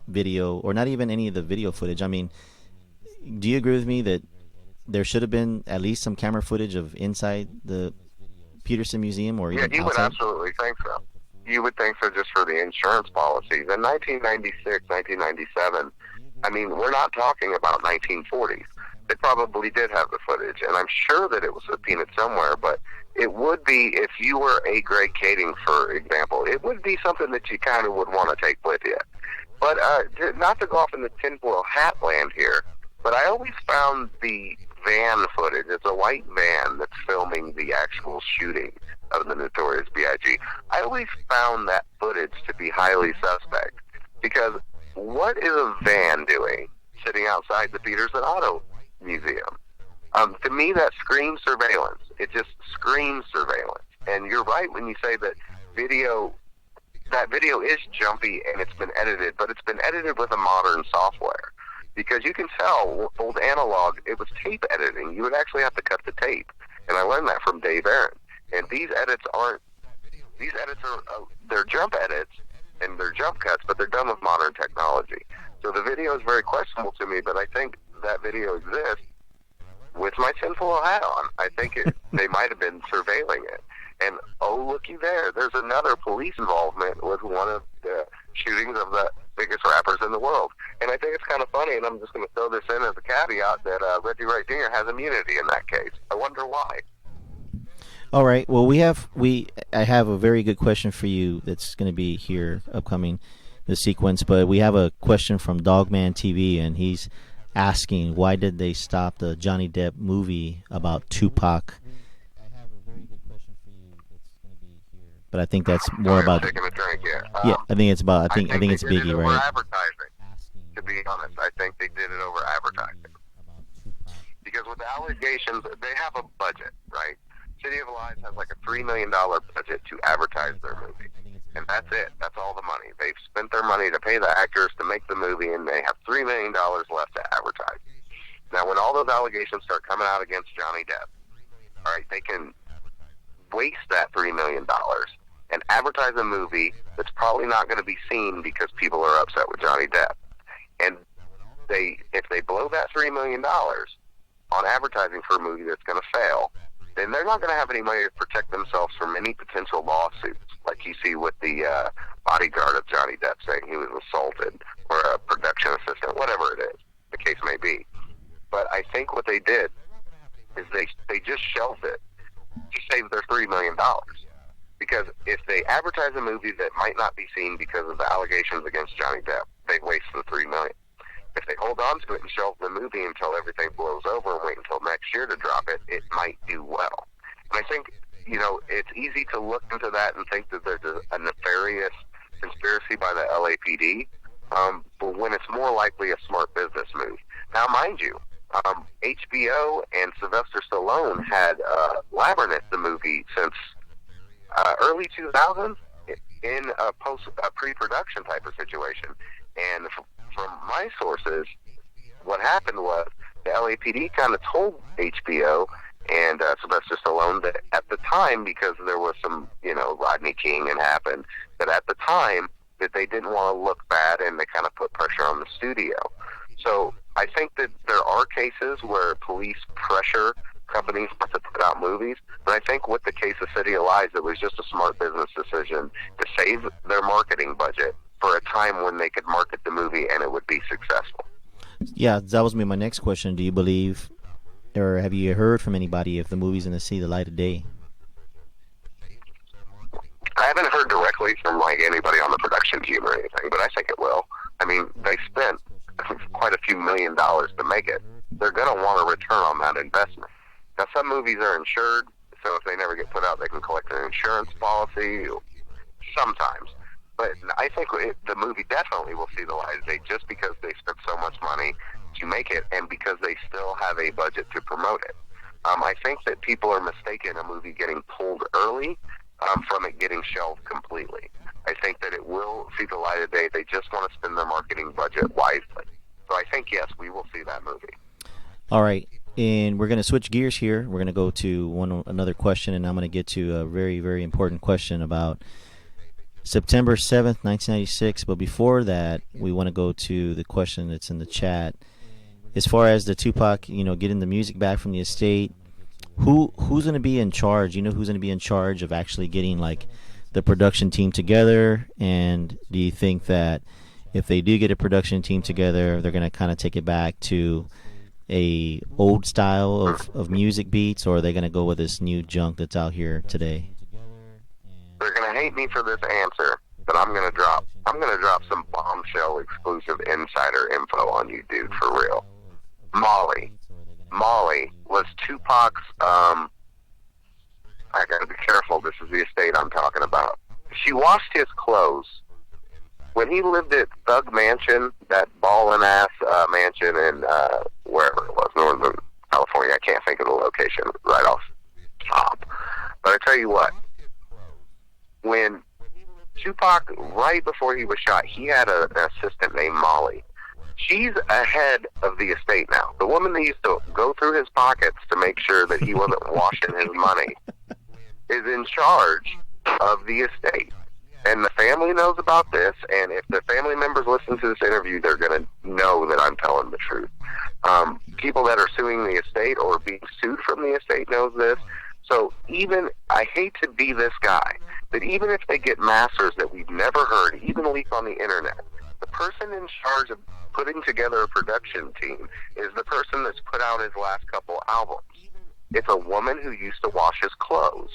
video, or not even any of the video footage. I mean, do you agree with me that there should have been at least some camera footage of inside the Peterson Museum, or even you outside? would absolutely think so. You would think so, just for the insurance policies. In 1996, 1997, I mean, we're not talking about 1940s. They probably did have the footage, and I'm sure that it was subpoenaed somewhere, but it would be, if you were a Greg Kading, for example, it would be something that you kind of would want to take with you. But not to go off in the tinfoil hat land here, but I always found the van footage, it's a white van that's filming the actual shooting of the Notorious B.I.G. I always found that footage to be highly suspect, because what is a van doing sitting outside the Peterson Auto Museum? To me, that screams surveillance. It just screams surveillance. And you're right when you say that that video is jumpy and it's been edited, but it's been edited with a modern software. because you can tell old analog, it was tape editing. You would actually have to cut the tape. And I learned that from Dave Aaron. And these edits are, they're jump edits and they're jump cuts, but they're done with modern technology. So the video is very questionable to me, but I think that video exists with my tinfoil hat on. I think they might have been surveilling it. And, oh, looky there, there's another police involvement with one of the shootings of the biggest rappers in the world. And I think it's kind of funny, and I'm just going to throw this in as a caveat, that Reggie Wright Jr. has immunity in that case. I wonder why. All right. Well, I have a very good question for you that's going to be here upcoming the sequence, but we have a question from Dogman TV, and he's asking, why did they stop the Johnny Depp movie about Tupac? I have a very good question for you that's going to be here, but I think that's more about. Taking a drink, yeah. Yeah, I think it's about. I think it's Biggie, right? Advertising. To be honest, I think they did it over advertising. Because with the allegations, they have a budget, right? City of Lies has like a $3 million budget to advertise their movie. And that's it. That's all the money. They've spent their money to pay the actors to make the movie, and they have $3 million left to advertise. Now, when all those allegations start coming out against Johnny Depp, all right, they can waste that $3 million and advertise a movie that's probably not going to be seen because people are upset with Johnny Depp. And if they blow that $3 million on advertising for a movie that's going to fail, then they're not going to have any money to protect themselves from any potential lawsuits, like you see with the bodyguard of Johnny Depp saying he was assaulted, or a production assistant, whatever it is, the case may be. But I think what they did is they just shelved it to save their $3 million. Because if they advertise a movie that might not be seen because of the allegations against Johnny Depp, they waste the $3 million. If they hold on to it and shelve the movie until everything blows over and wait until next year to drop it, it might do well. And I think, it's easy to look into that and think that there's a nefarious conspiracy by the LAPD, but when it's more likely a smart business move. Now, mind you, HBO and Sylvester Stallone had Labyrinth, the movie, since early 2000s in a pre-production type of situation. And from my sources, what happened was the LAPD kind of told HBO and Sylvester Stallone that at the time, because there was some, Rodney King had happened, that at the time that they didn't want to look bad, and they kind of put pressure on the studio. So I think that there are cases where police pressure companies to put out movies, but I think with the case of City of Lies, it was just a smart business decision to save their marketing budget for a time when they could market the movie and it would be successful. Yeah, that was my next question. Do you believe, or have you heard from anybody if the movie's going to see the light of day? I haven't heard directly from anybody on the production team or anything, but I think it will. I mean, they spent quite a few $1 million to make it. They're going to want a return on that investment. Now, some movies are insured, so if they never get put out, they can collect an insurance policy sometimes. But I think the movie definitely will see the light of day just because they spent so much money to make it and because they still have a budget to promote it. I think that people are mistaken a movie getting pulled early from it getting shelved completely. I think that it will see the light of day. They just want to spend their marketing budget wisely. So I think, yes, we will see that movie. All right. And we're going to switch gears here. We're going to go to another question, and I'm going to get to a very, very important question about September 7th, 1996. But before that, we want to go to the question that's in the chat. As far as the Tupac, getting the music back from the estate, who's going to be in charge? Who's going to be in charge of actually getting the production team together? And do you think that if they do get a production team together, they're going to kind of take it back to a old style of music beats, or are they going to go with this new junk that's out here today? They're going to hate me for this answer, but I'm going to drop some bombshell exclusive insider info on you, dude, for real. Molly was Tupac's, I got to be careful, this is the estate I'm talking about. She washed his clothes. When he lived at Thug Mansion, that ballin'-ass mansion in wherever it was, Northern California, I can't think of the location right off the top. But I tell you what, when Tupac, right before he was shot, he had an assistant named Molly. She's ahead of the estate now. The woman that used to go through his pockets to make sure that he wasn't washing his money is in charge of the estate. And the family knows about this, and if the family members listen to this interview, they're going to know that I'm telling the truth. People that are suing the estate or being sued from the estate knows this. So even, I hate to be this guy, but even if they get masters that we've never heard, even leak on the internet, the person in charge of putting together a production team is the person that's put out his last couple albums. It's a woman who used to wash his clothes.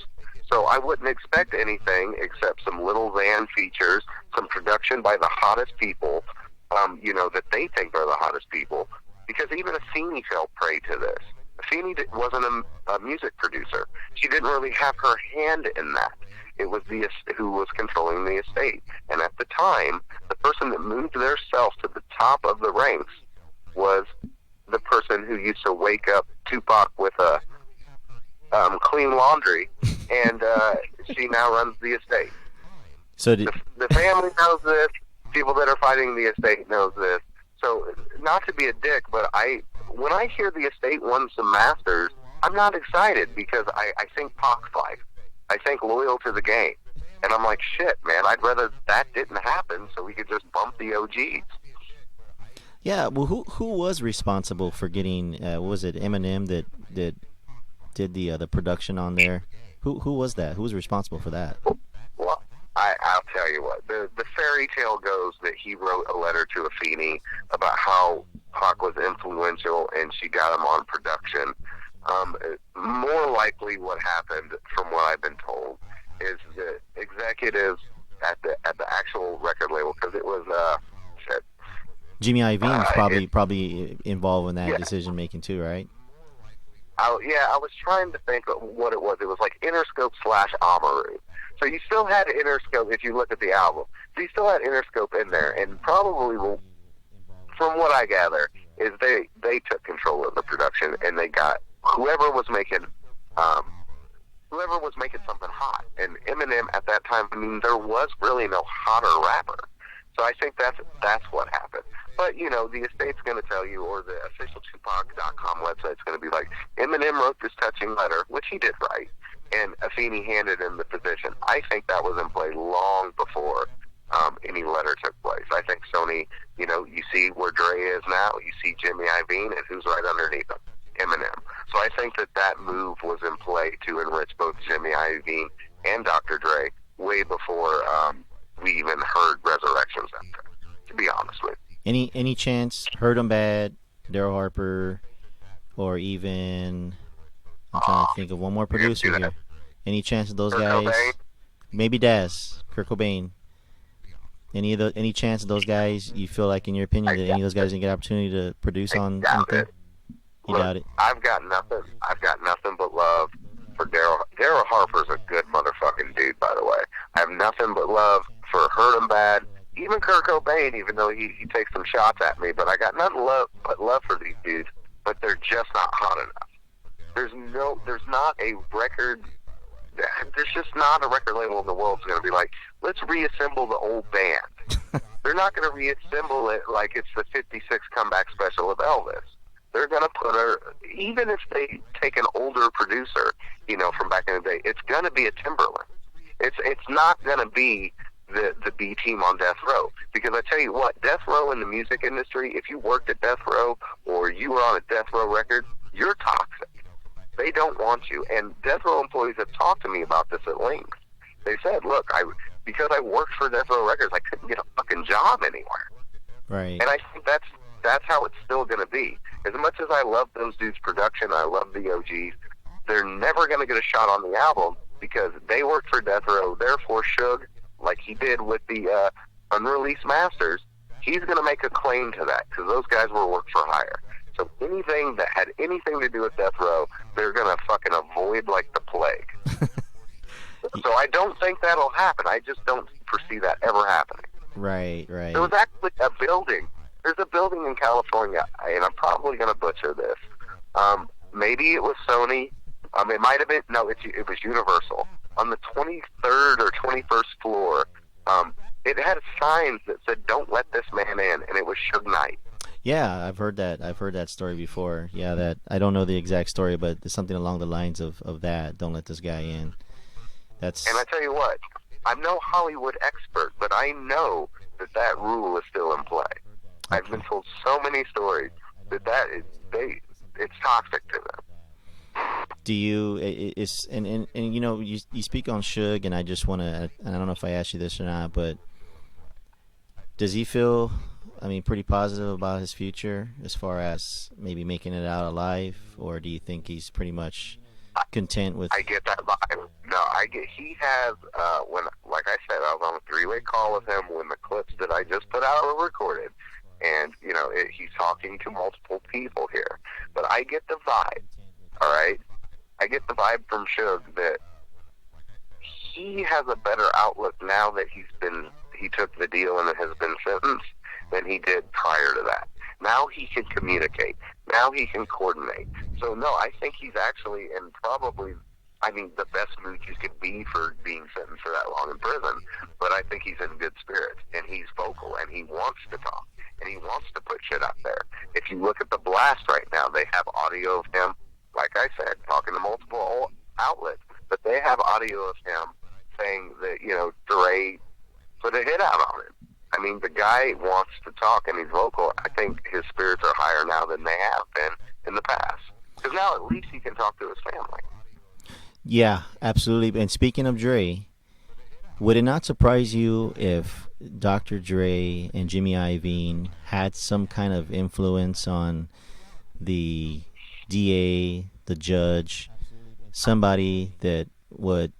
So I wouldn't expect anything except some little van features, some production by the hottest people, that they think are the hottest people. Because even Afeni fell prey to this. Afeni wasn't a music producer. She didn't really have her hand in that. It was who was controlling the estate. And at the time, the person that moved their self to the top of the ranks was the person who used to wake up Tupac with a clean laundry, and she now runs the estate. So the family knows this. People that are fighting the estate knows this. So, not to be a dick, but when I hear the estate won some masters, I'm not excited because I think Pac's life. I think loyal to the game. And I'm like, shit, man, I'd rather that didn't happen so we could just bump the OGs. Yeah, well, who was responsible for getting, what was it, Eminem that did the production on there? Who was that? Who was responsible for that? Well, I'll tell you what. The fairy tale goes that he wrote a letter to Afeni about how Pac was influential and she got him on production. More likely what happened, from what I've been told, is the executives at the actual record label, because it was Jimmy Iovine's probably involved in that decision making too, right? I was trying to think of what it was. It was like Interscope / Amaru. So you still had Interscope if you look at the album. So you still had Interscope in there, and probably, from what I gather, is they took control of the production and they got whoever was making something hot. And Eminem at that time, I mean, there was really no hotter rapper. So I think that's what happened. But, the estate's going to tell you, or the official Tupac.com website's going to be like, Eminem wrote this touching letter, which he did write, and Afeni handed him the position. I think that was in play long before any letter took place. I think Sony, you see where Dre is now, you see Jimmy Iovine, and who's right underneath him? Eminem. So I think that move was in play to enrich both Jimmy Iovine and Dr. Dre way before we even heard Resurrections out there, to be honest with you. Any chance Heard 'Em Bad, Daryl Harper, or even, I'm trying to think of one more producer here. Any chance of those guys? Cobain? Maybe Daz, Kurt Cobain. Any chance of those guys? You feel like, in your opinion, that any of those guys didn't get an opportunity to produce on anything? You doubt it? I've got nothing but love for Daryl. Daryl Harper's a good motherfucking dude, by the way. I have nothing but love for Heard 'Em Bad. Even Kurt Cobain, even though he takes some shots at me, but I got nothing but love for these dudes, but they're just not hot enough. There's not a record, there's just not a record label in the world that's going to be like, let's reassemble the old band. They're not going to reassemble it like it's the 56 comeback special of Elvis. They're going to put even if they take an older producer, from back in the day, it's going to be a Timberland. It's not going to be the B team on Death Row. Because I tell you what, Death Row in the music industry, if you worked at Death Row or you were on a Death Row record, you're toxic. They don't want you. And Death Row employees have talked to me about this at length. They said, look, because I worked for Death Row Records, I couldn't get a fucking job anywhere. Right. And I think that's how it's still going to be. As much as I love those dudes' production, I love the OGs, they're never going to get a shot on the album because they worked for Death Row. Therefore, Suge, like he did with the unreleased masters, he's going to make a claim to that because those guys were work for hire. So anything that had anything to do with Death Row, they're going to fucking avoid like the plague. So I don't think that'll happen. I just don't foresee that ever happening. Right. There was actually a building. There's a building in California, and I'm probably going to butcher this. Maybe it was Sony. It might have been. No, it was Universal. On the 23rd or 21st floor, it had signs that said, "Don't let this man in," and it was Suge Knight. Yeah, I've heard that. I've heard that story before. Yeah, that I don't know the exact story, but it's something along the lines of that. Don't let this guy in. That's. And I tell you what, I'm no Hollywood expert, but I know that rule is still in play. I've been told so many stories it's toxic to them. Do you is and you know you speak on Suge, and I just want to, and I don't know if I asked you this or not, but does he feel, I mean, pretty positive about his future as far as maybe making it out alive, or do you think he's pretty much content with? I get that vibe. No, he has, when, like I said, I was on a three-way call with him when the clips that I just put out were recorded. And, you know, he's talking to multiple people here. But I get the vibe, all right? I get the vibe from Suge that he has a better outlook now that he took the deal and has been sentenced than he did prior to that. Now he can communicate. Now he can coordinate. So, no, I think he's actually in probably, I mean, the best mood you could be for being sentenced for that long in prison. But I think he's in good spirits, and he's vocal, and he wants to talk, and he wants to put shit out there. If you look at the blast right now, they have audio of him, like I said, talking to multiple outlets, but they have audio of him saying that, you know, Dre put a hit out on him. I mean, the guy wants to talk, and he's vocal. I think his spirits are higher now than they have been in the past. Because now at least he can talk to his family. Yeah, absolutely. And speaking of Dre, would it not surprise you if Dr. Dre and Jimmy Iovine had some kind of influence on the DA, the judge, somebody that would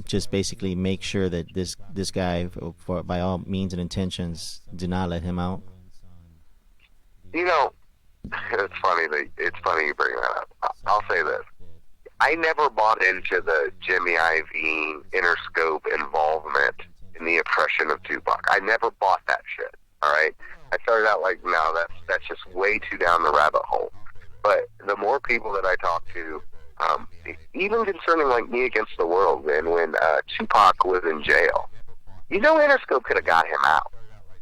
just basically make sure that this guy, for by all means and intentions, do not let him out? You know, it's funny you bring that up. I'll say this. I never bought into the Jimmy Iovine Interscope involvement in the oppression of Tupac. I never bought that shit. All right, I started out like, no, that's just way too down the rabbit hole. But the more people that I talk to, even concerning like Me Against the World, and when Tupac was in jail, you know, Interscope could have got him out.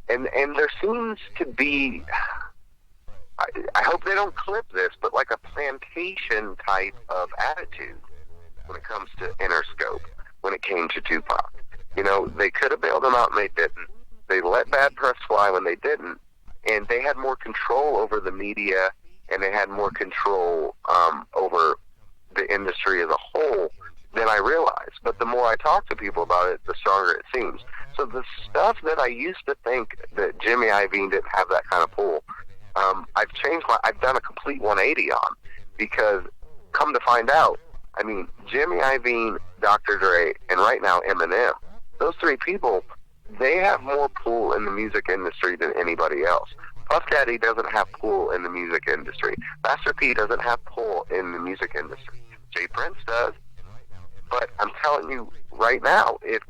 And there seems to be, I hope they don't clip this, but like a plantation type of attitude when it comes to Interscope, when it came to Tupac. You know, they could have bailed him out and they didn't. They let bad press fly when they didn't. And they had more control over the media, and they had more control over the industry as a whole than I realized. But the more I talk to people about it, the stronger it seems. So the stuff that I used to think that Jimmy Iovine didn't have that kind of pull, I've done a complete 180 on, because come to find out, I mean, Jimmy Iovine, Dr. Dre, and right now Eminem, those three people, they have more pull in the music industry than anybody else. Puff Daddy doesn't have pull in the music industry. Master P doesn't have pull in the music industry. Jay Prince does. But I'm telling you right now, if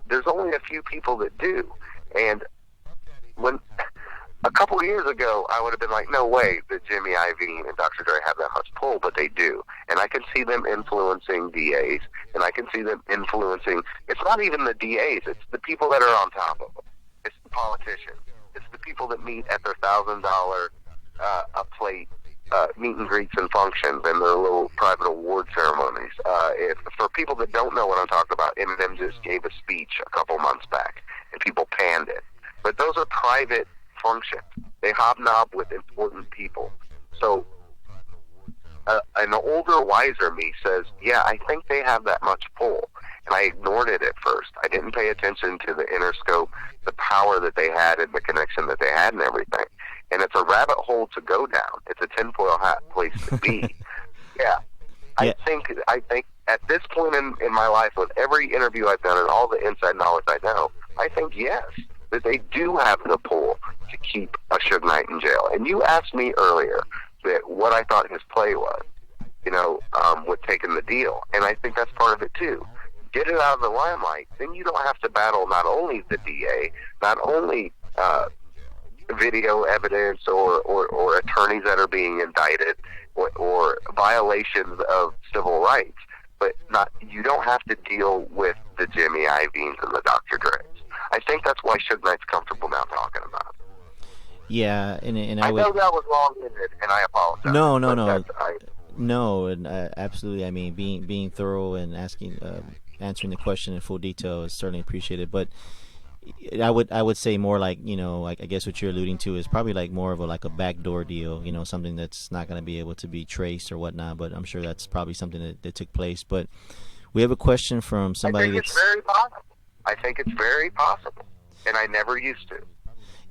there's only a few people that do. And when a couple years ago, I would have been like, no way that Jimmy Iovine and Dr. Dre have that much pull, but they do. And I can see them influencing DAs, and I can see them influencing, it's not even the DAs, it's the people that are on top of them. It's the politicians. It's the people that meet at their $1,000 a plate meet and greets and functions and their little private award ceremonies. For people that don't know what I'm talking about, Eminem just gave a speech a couple months back, and people panned it. But those are private functions. They hobnob with important people. So an older, wiser me says, yeah, I think they have that much pull. And I ignored it at first. I didn't pay attention to the Interscope, the power that they had and the connection that they had and everything. And it's a rabbit hole to go down. It's a tinfoil hat place to be. Yeah. I think at this point in my life, with every interview I've done and all the inside knowledge I know, I think, yes, that they do have the pull to keep a Suge Knight in jail. And you asked me earlier that what I thought his play was, you know, with taking the deal. And I think that's part of it, too. Get it out of the limelight, then you don't have to battle not only the DA, not only video evidence or attorneys that are being indicted or violations of civil rights, but you don't have to deal with the Jimmy Iovines and the Dr. Dre's. I think that's why Suge Knight's comfortable now talking about it. Yeah, and I I would. know that was long-winded, and I apologize. No, no, but no, that's- no, and absolutely. I mean, being thorough and asking, answering the question in full detail is certainly appreciated. But I would say more like, like I guess what you're alluding to is probably like more of a backdoor deal. Something that's not going to be able to be traced or whatnot. But I'm sure that's probably something that took place. But we have a question from somebody I think that's. it's very possible. I think it's very possible, and I never used to.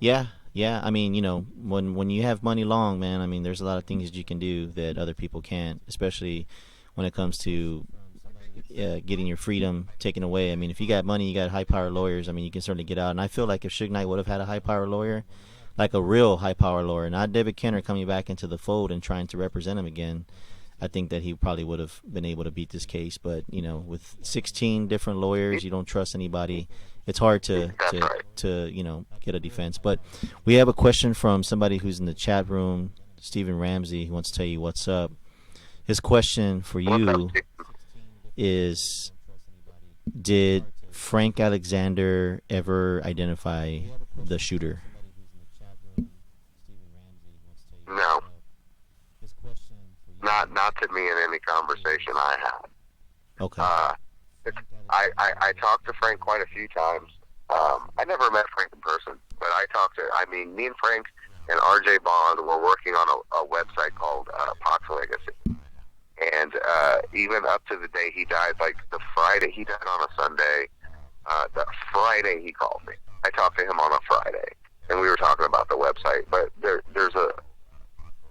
Yeah, yeah. I mean, when you have money long, man. I mean, there's a lot of things that you can do that other people can't, especially when it comes to getting your freedom taken away. I mean, if you got money, you got high-power lawyers. I mean, you can certainly get out. And I feel like if Suge Knight would have had a high-power lawyer, like a real high-power lawyer, not David Kenner coming back into the fold and trying to represent him again, I think that he probably would have been able to beat this case. But with 16 different lawyers, you don't trust anybody. It's hard to get a defense. But we have a question from somebody who's in the chat room, Stephen Ramsey. He wants to tell you what's up. His question for you is, did Frank Alexander ever identify the shooter? No. Not to me in any conversation I had. Okay. I talked to Frank quite a few times. I never met Frank in person, but me and Frank and RJ Bond were working on a website called Pac's Legacy. And even up to the day he died, like the Friday, he died on a Sunday. The Friday he called me. I talked to him on a Friday, and we were talking about the website. But there's a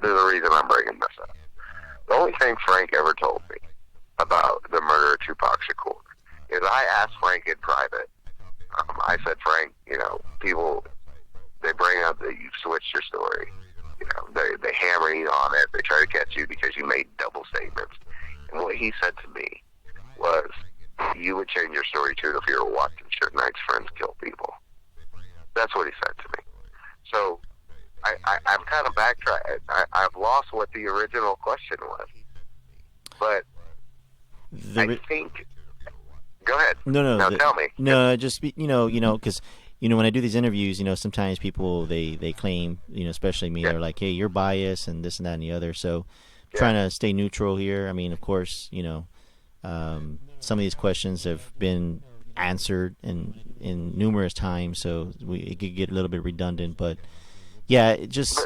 reason I'm bringing this up. The only thing Frank ever told me about the murder of Tupac Shakur is I asked Frank in private. I said, Frank, people, they bring up that you've switched your story. They hammer you on it. They try to catch you because you made double statements. And what he said to me was, you would change your story too if you were watching Suge Knight's friends kill people. That's what he said to me. So I'm kind of backtracking. I've lost what the original question was. But I think... Go ahead. No. Now tell me. No, just, because... when I do these interviews, sometimes people, they claim, especially me, they're like, hey, you're biased and this and that and the other. So trying to stay neutral here. I mean, of course, some of these questions have been answered in numerous times, so it could get a little bit redundant. But, yeah, it just...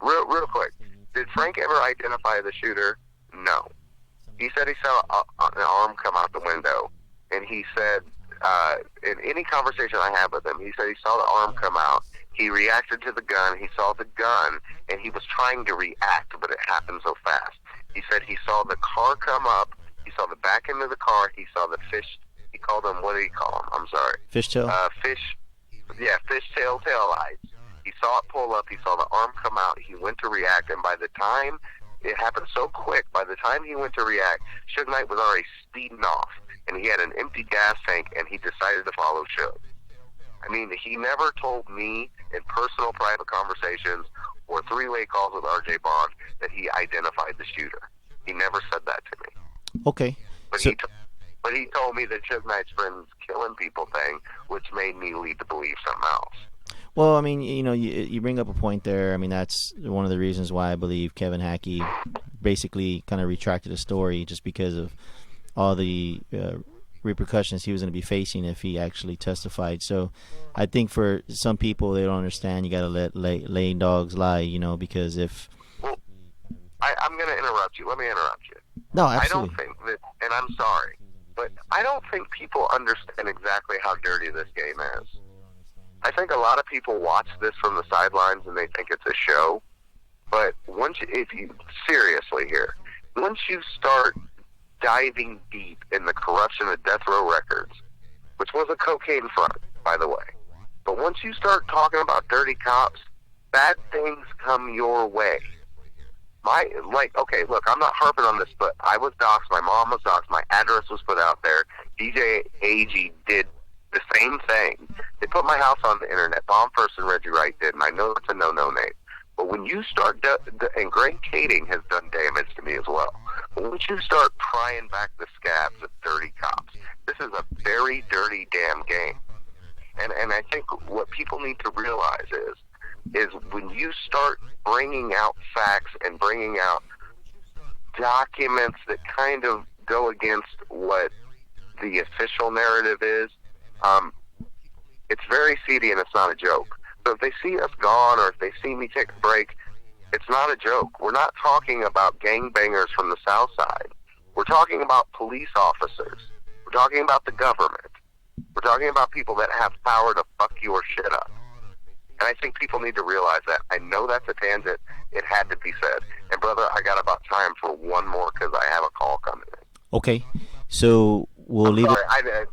Real quick. Did Frank ever identify the shooter? No. He said he saw an arm come out the window, and he said... in any conversation I had with him, he said he saw the arm come out. He reacted to the gun. He saw the gun, and he was trying to react, but it happened so fast. He said he saw the car come up. He saw the back end of the car. He saw the fish. He called them, what did he call them? I'm sorry. Fishtail? Fishtail tail lights. He saw it pull up. He saw the arm come out. He went to react, and by the time it happened so quick, by the time he went to react, Suge Knight was already speeding off. And he had an empty gas tank, and he decided to follow Suge. I mean, he never told me in personal, private conversations or three-way calls with RJ Bond that he identified the shooter. He never said that to me. Okay. But he told me that Suge Knight's friends killing people thing, which made me lead to believe something else. Well, I mean, you bring up a point there. I mean, that's one of the reasons why I believe Kevin Hackey basically kind of retracted the story, just because of all the repercussions he was going to be facing if he actually testified. So I think for some people, they don't understand. You got to let lame dogs lie, because if... Well, I'm going to interrupt you. Let me interrupt you. No, absolutely. I don't think that, and I'm sorry, but I don't think people understand exactly how dirty this game is. I think a lot of people watch this from the sidelines and they think it's a show. But seriously here, once you start diving deep in the corruption of Death Row Records, which was a cocaine front, by the way. But once you start talking about dirty cops, bad things come your way. Okay, look, I'm not harping on this, but I was doxxed, my mom was doxxed, my address was put out there. DJ AG did the same thing. They put my house on the internet. Bomb First and Reggie Wright did, and I know it's a no-no name. But when you start, and Greg Kading has done damage to me as well. But once you start prying back the scabs of dirty cops, this is a very dirty damn game. And I think what people need to realize is is when you start bringing out facts and bringing out documents that kind of go against what the official narrative is, it's very seedy and it's not a joke. So if they see us gone or if they see me take a break, it's not a joke. We're not talking about gangbangers from the South Side. We're talking about police officers. We're talking about the government. We're talking about people that have power to fuck your shit up. And I think people need to realize that. I know that's a tangent. It had to be said. And, brother, I got about time for one more because I have a call coming in. Okay. So we'll leave sorry, it.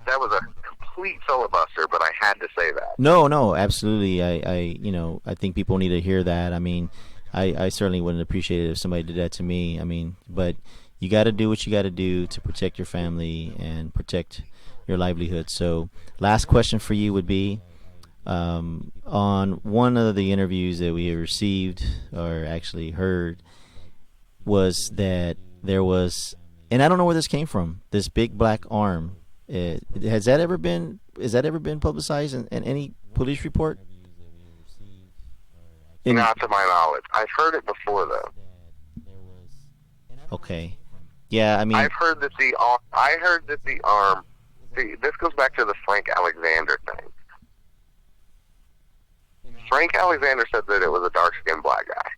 That was a complete filibuster, but I had to say that. No, absolutely. I think people need to hear that. I mean, I certainly wouldn't appreciate it if somebody did that to me. I mean, but you got to do what you got to do to protect your family and protect your livelihood. So last question for you would be, on one of the interviews that we received or actually heard was that there was, and I don't know where this came from, this big black arm. Is that ever been publicized in any police report? Not to my knowledge. I've heard it before, though. Okay. Yeah, I mean, I heard that the arm. See, this goes back to the Frank Alexander thing. Frank Alexander said that it was a dark-skinned black guy.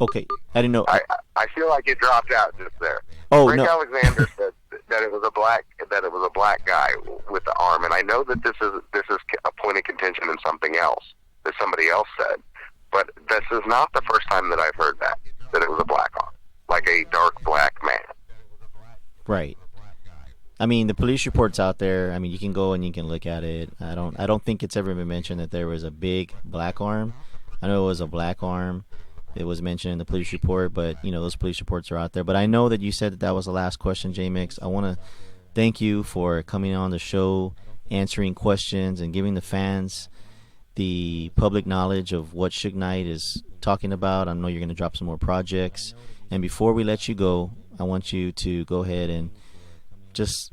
Okay, I didn't know. I feel like it dropped out just there. Oh, Frank no. Alexander said that it was a black guy with the arm, and I know that this is a point of contention in something else that somebody else said, but this is not the first time that I've heard that it was a black arm, like a dark black man. Right. I mean, the police report's out there. I mean, you can go and you can look at it. I don't think it's ever been mentioned that there was a big black arm. I know it was a black arm. It was mentioned in the police report, but those police reports are out there. But I know that you said that was the last question, Jmix. I want to thank you for coming on the show, answering questions, and giving the fans the public knowledge of what Suge Knight is talking about. I know you're going to drop some more projects. And before we let you go, I want you to go ahead and just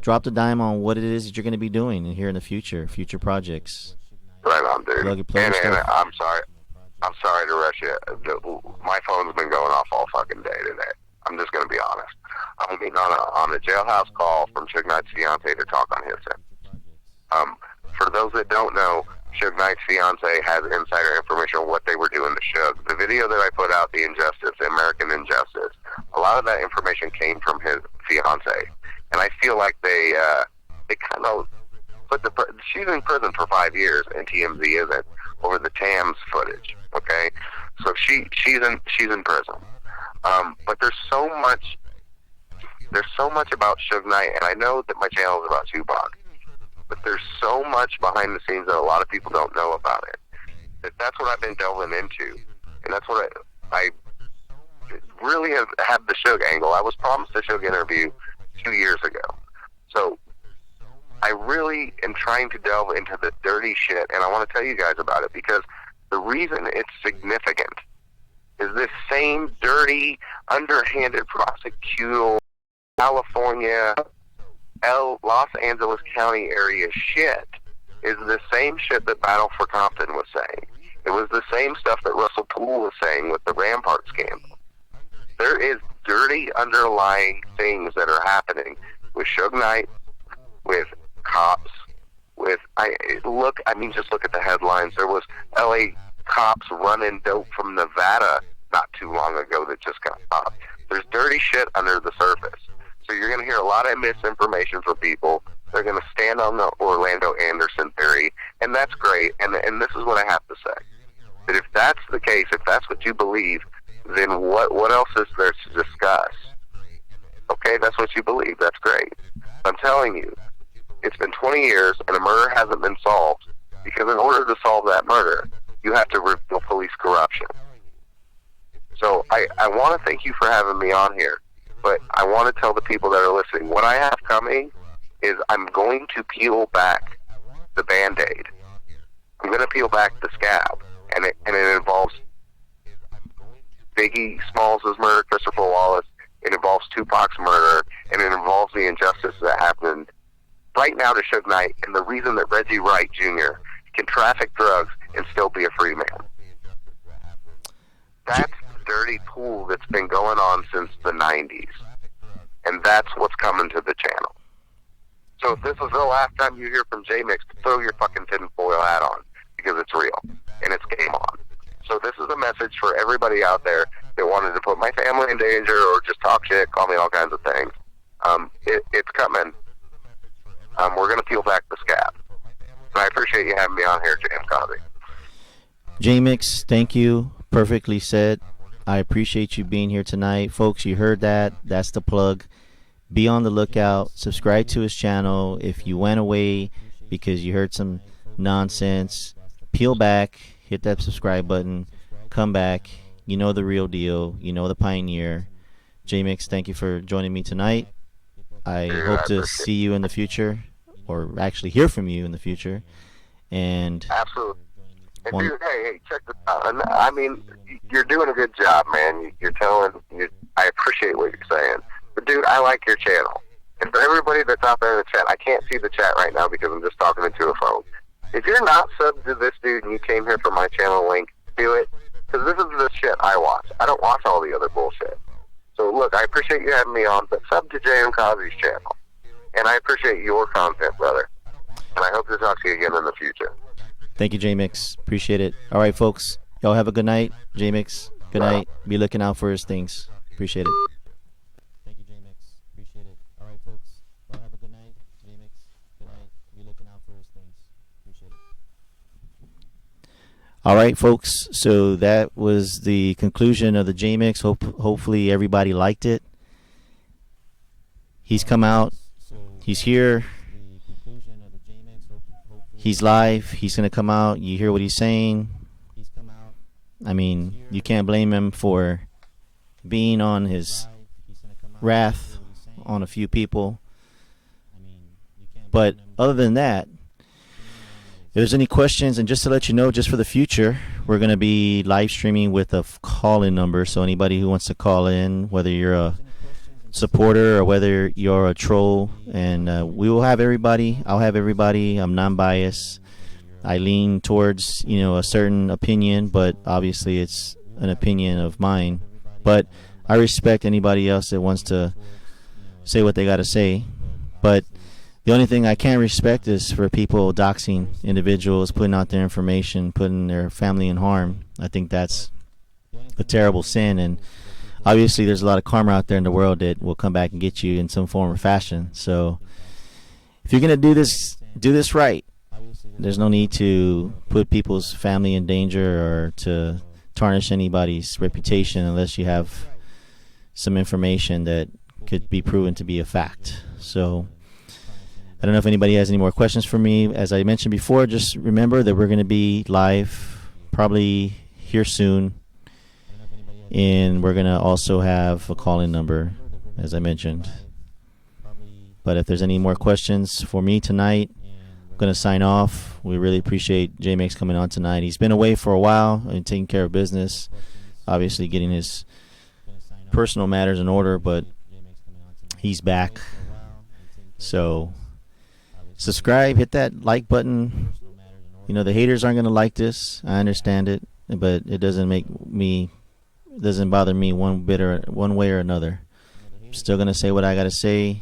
drop the dime on what it is that you're going to be doing here in the future projects. Right on, dude. Plug and I'm sorry to rush you. My phone's been going off all fucking day today. I'm just going to be honest. I'm being on a jailhouse call from Suge Knight's fiance to talk on his end. For those that don't know, Suge Knight's fiance has insider information on what they were doing to Suge. The video that I put out, the Injustice, the American Injustice, a lot of that information came from his fiance, and I feel like they kind of put she's in prison for 5 years, and TMZ isn't, over the Tams footage. Okay, so she's in prison. But there's so much about Suge Knight, and I know that my channel is about Tupac, but there's so much behind the scenes that a lot of people don't know about it. That's what I've been delving into, and that's what I really have the Suge angle. I was promised a Suge interview 2 years ago, so I really am trying to delve into the dirty shit, and I want to tell you guys about it because the reason it's significant is this same dirty, underhanded prosecutorial California, Los Angeles County area shit is the same shit that Battle for Compton was saying. It was the same stuff that Russell Poole was saying with the Rampart scandal. There is dirty underlying things that are happening with Suge Knight, with cops, just look at the headlines. There was LA cops running dope from Nevada not too long ago that just got popped. There's dirty shit under the surface. So you're going to hear a lot of misinformation from people. They're going to stand on the Orlando Anderson theory, and that's great. And this is what I have to say. That if that's the case, if that's what you believe, then what else is there to discuss? Okay, that's what you believe. That's great. I'm telling you, it's been 20 years and a murder hasn't been solved because in order to solve that murder, you have to reveal police corruption. So I want to thank you for having me on here, but I want to tell the people that are listening, what I have coming is I'm going to peel back the Band-Aid. I'm going to peel back the scab, and it involves Biggie Smalls' murder, Christopher Wallace. It involves Tupac's murder, and it involves the injustice that happened right now to Suge Knight and the reason that Reggie Wright Jr. can traffic drugs and still be a free man. That's the dirty pool that's been going on since the 90s. And that's what's coming to the channel. So if this is the last time you hear from Jmix, throw your fucking tinfoil hat on, because it's real, and it's game on. So this is a message for everybody out there that wanted to put my family in danger or just talk shit, call me all kinds of things. It's coming. We're going to peel back the scab. And I appreciate you having me on here, JMKAZE. Jmix, thank you. Perfectly said. I appreciate you being here tonight. Folks, you heard that. That's the plug. Be on the lookout. Subscribe to his channel. If you went away because you heard some nonsense, peel back, hit that subscribe button, come back. You know the real deal. You know the pioneer. Jmix, thank you for joining me tonight. I hope to see you in the future, or actually hear from you in the future. And absolutely. And dude, hey, check this out. I mean, you're doing a good job, man. You're telling. I appreciate what you're saying. But dude, I like your channel. And for everybody that's out there in the chat, I can't see the chat right now because I'm just talking into a phone. If you're not subbed to this dude and you came here for my channel link, do it. Because this is the shit I watch. I don't watch all the other bullshit. So look, I appreciate you having me on, but sub to JMKAZE's channel. And I appreciate your content, brother. And I hope to talk to you again in the future. Thank you, Jmix. Appreciate it. All right, folks. Y'all have a good night. Jmix, good night. Be looking out for his things. Appreciate it. Thank you, Jmix. Appreciate it. All right, folks. Y'all have a good night. Jmix, good night. Be looking out for his things. Appreciate it. All right, folks. So that was the conclusion of the Jmix. Hopefully everybody liked it. He's come out. He's here. He's live. He's going to come out. You hear what he's saying. I mean, you can't blame him for being on his wrath on a few people. But other than that, if there's any questions, and just to let you know, just for the future, we're going to be live streaming with a call-in number. So anybody who wants to call in, whether you're a supporter or whether you're a troll, and we will have everybody. I'll have everybody. I'm non-biased. I lean towards, a certain opinion, but obviously it's an opinion of mine. But I respect anybody else that wants to say what they got to say. But the only thing I can't respect is for people doxing individuals, putting out their information, putting their family in harm. I think that's a terrible sin, and obviously there's a lot of karma out there in the world that will come back and get you in some form or fashion. So if you're going to do this right. There's no need to put people's family in danger or to tarnish anybody's reputation unless you have some information that could be proven to be a fact. So I don't know if anybody has any more questions for me. As I mentioned before, just remember that we're going to be live probably here soon. And we're going to also have a call-in number, as I mentioned. But if there's any more questions for me tonight, I'm going to sign off. We really appreciate Jmix coming on tonight. He's been away for a while and taking care of business, obviously getting his personal matters in order, but he's back. So subscribe, hit that like button. The haters aren't going to like this. I understand it, but it doesn't bother me one way or another. I'm still going to say what I got to say.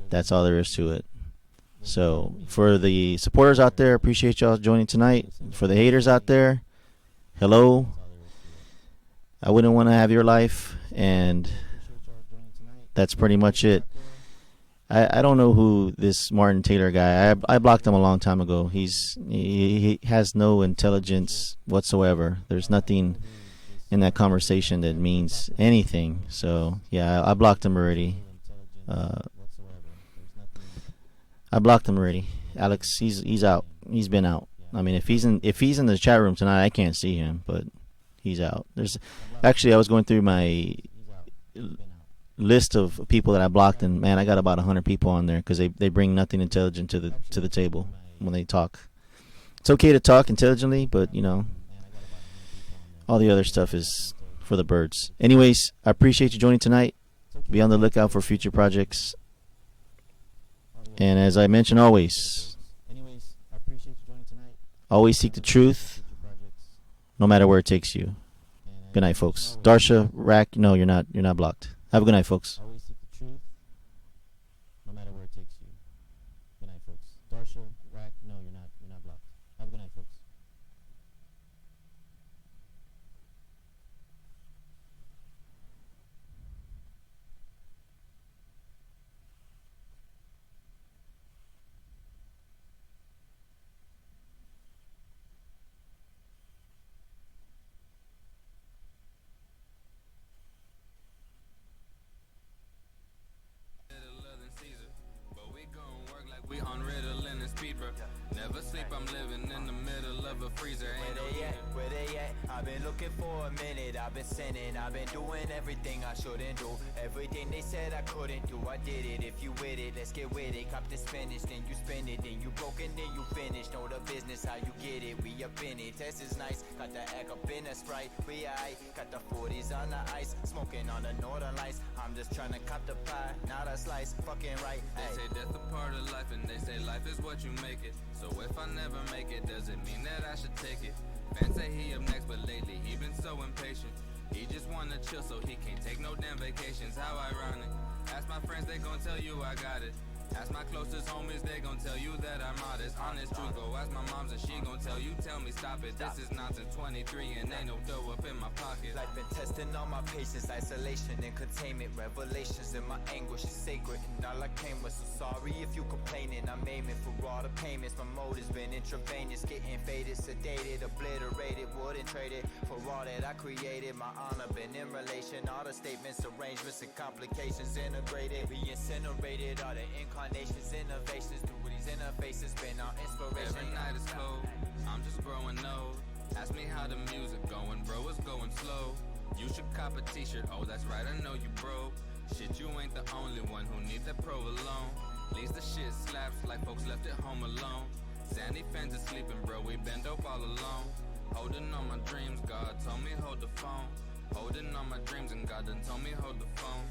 That's all there is to it. So for the supporters out there, appreciate y'all joining tonight. For the haters out there, hello. I wouldn't want to have your life, and that's pretty much it. I don't know who this Martin Taylor guy. I blocked him a long time ago. He has no intelligence whatsoever. There's nothing in that conversation that means anything. So yeah, I blocked him already. Alex, he's out. He's been out. I mean, if he's in the chat room tonight, I can't see him, but he's out. I was going through my list of people that I blocked, and man, I got about 100 people on there because they bring nothing intelligent to the table when they talk. It's okay to talk intelligently, but all the other stuff is for the birds. Anyways, I appreciate you joining tonight. Be on the lookout for future projects. And as I mentioned, always seek the truth, no matter where it takes you. Good night, folks. Darsha, Rack, no, you're not blocked. Have a good night, folks. We on Ritalin and speed, bro. Never sleep, I'm living in the middle of a freezer. Where they at? I've been looking for a minute, I've been sinning, I've been doing everything I shouldn't do. Everything they said I couldn't do, I did it. If you with it, let's get with it. Cop the spinach, then you spin it, then you broken, then you finish. Know the business, how you get it, we up in it. Test is nice, got the egg up in a Sprite. We aight, got the 40s on the ice, smoking on the Northern Lights. I'm just trying to cop the pie, not a slice, fucking right. They say death a part of life, and they say life is what you make it. So if I never make it, does it mean that I should take it? Fans say he up next, but lately he been so impatient. He just wanna chill, so he can't take no damn vacations. How ironic. Ask my friends, they gon' tell you I got it. Ask my closest homies, they gon' tell you that I'm modest. Honest truth, go ask my moms and she gon' tell you, tell me stop it. This is nonsense, 23 and ain't no dough up in my pocket. Life been testing all my patience, isolation and containment. Revelations in my anguish is sacred, and all I came was so sorry if you complaining. I'm aiming for all the payments, my motive's been intravenous. Getting faded, sedated, obliterated, wouldn't trade it for all that I created. My honor been in relation, all the statements, arrangements and complications integrated. We incinerated all the incarnations, innovations through these interfaces, been our inspiration. Every night is cold, I'm just growing old. Ask me how the music going, bro, it's going slow. You should cop a t-shirt, oh that's right, I know you broke. Shit, you ain't the only one who need that provolone. Least the shit slaps like folks left at home alone. Sandy fans are sleeping, bro, we been dope all alone. Holding on my dreams, God told me hold the phone. Holding on my dreams and God done told me hold the phone.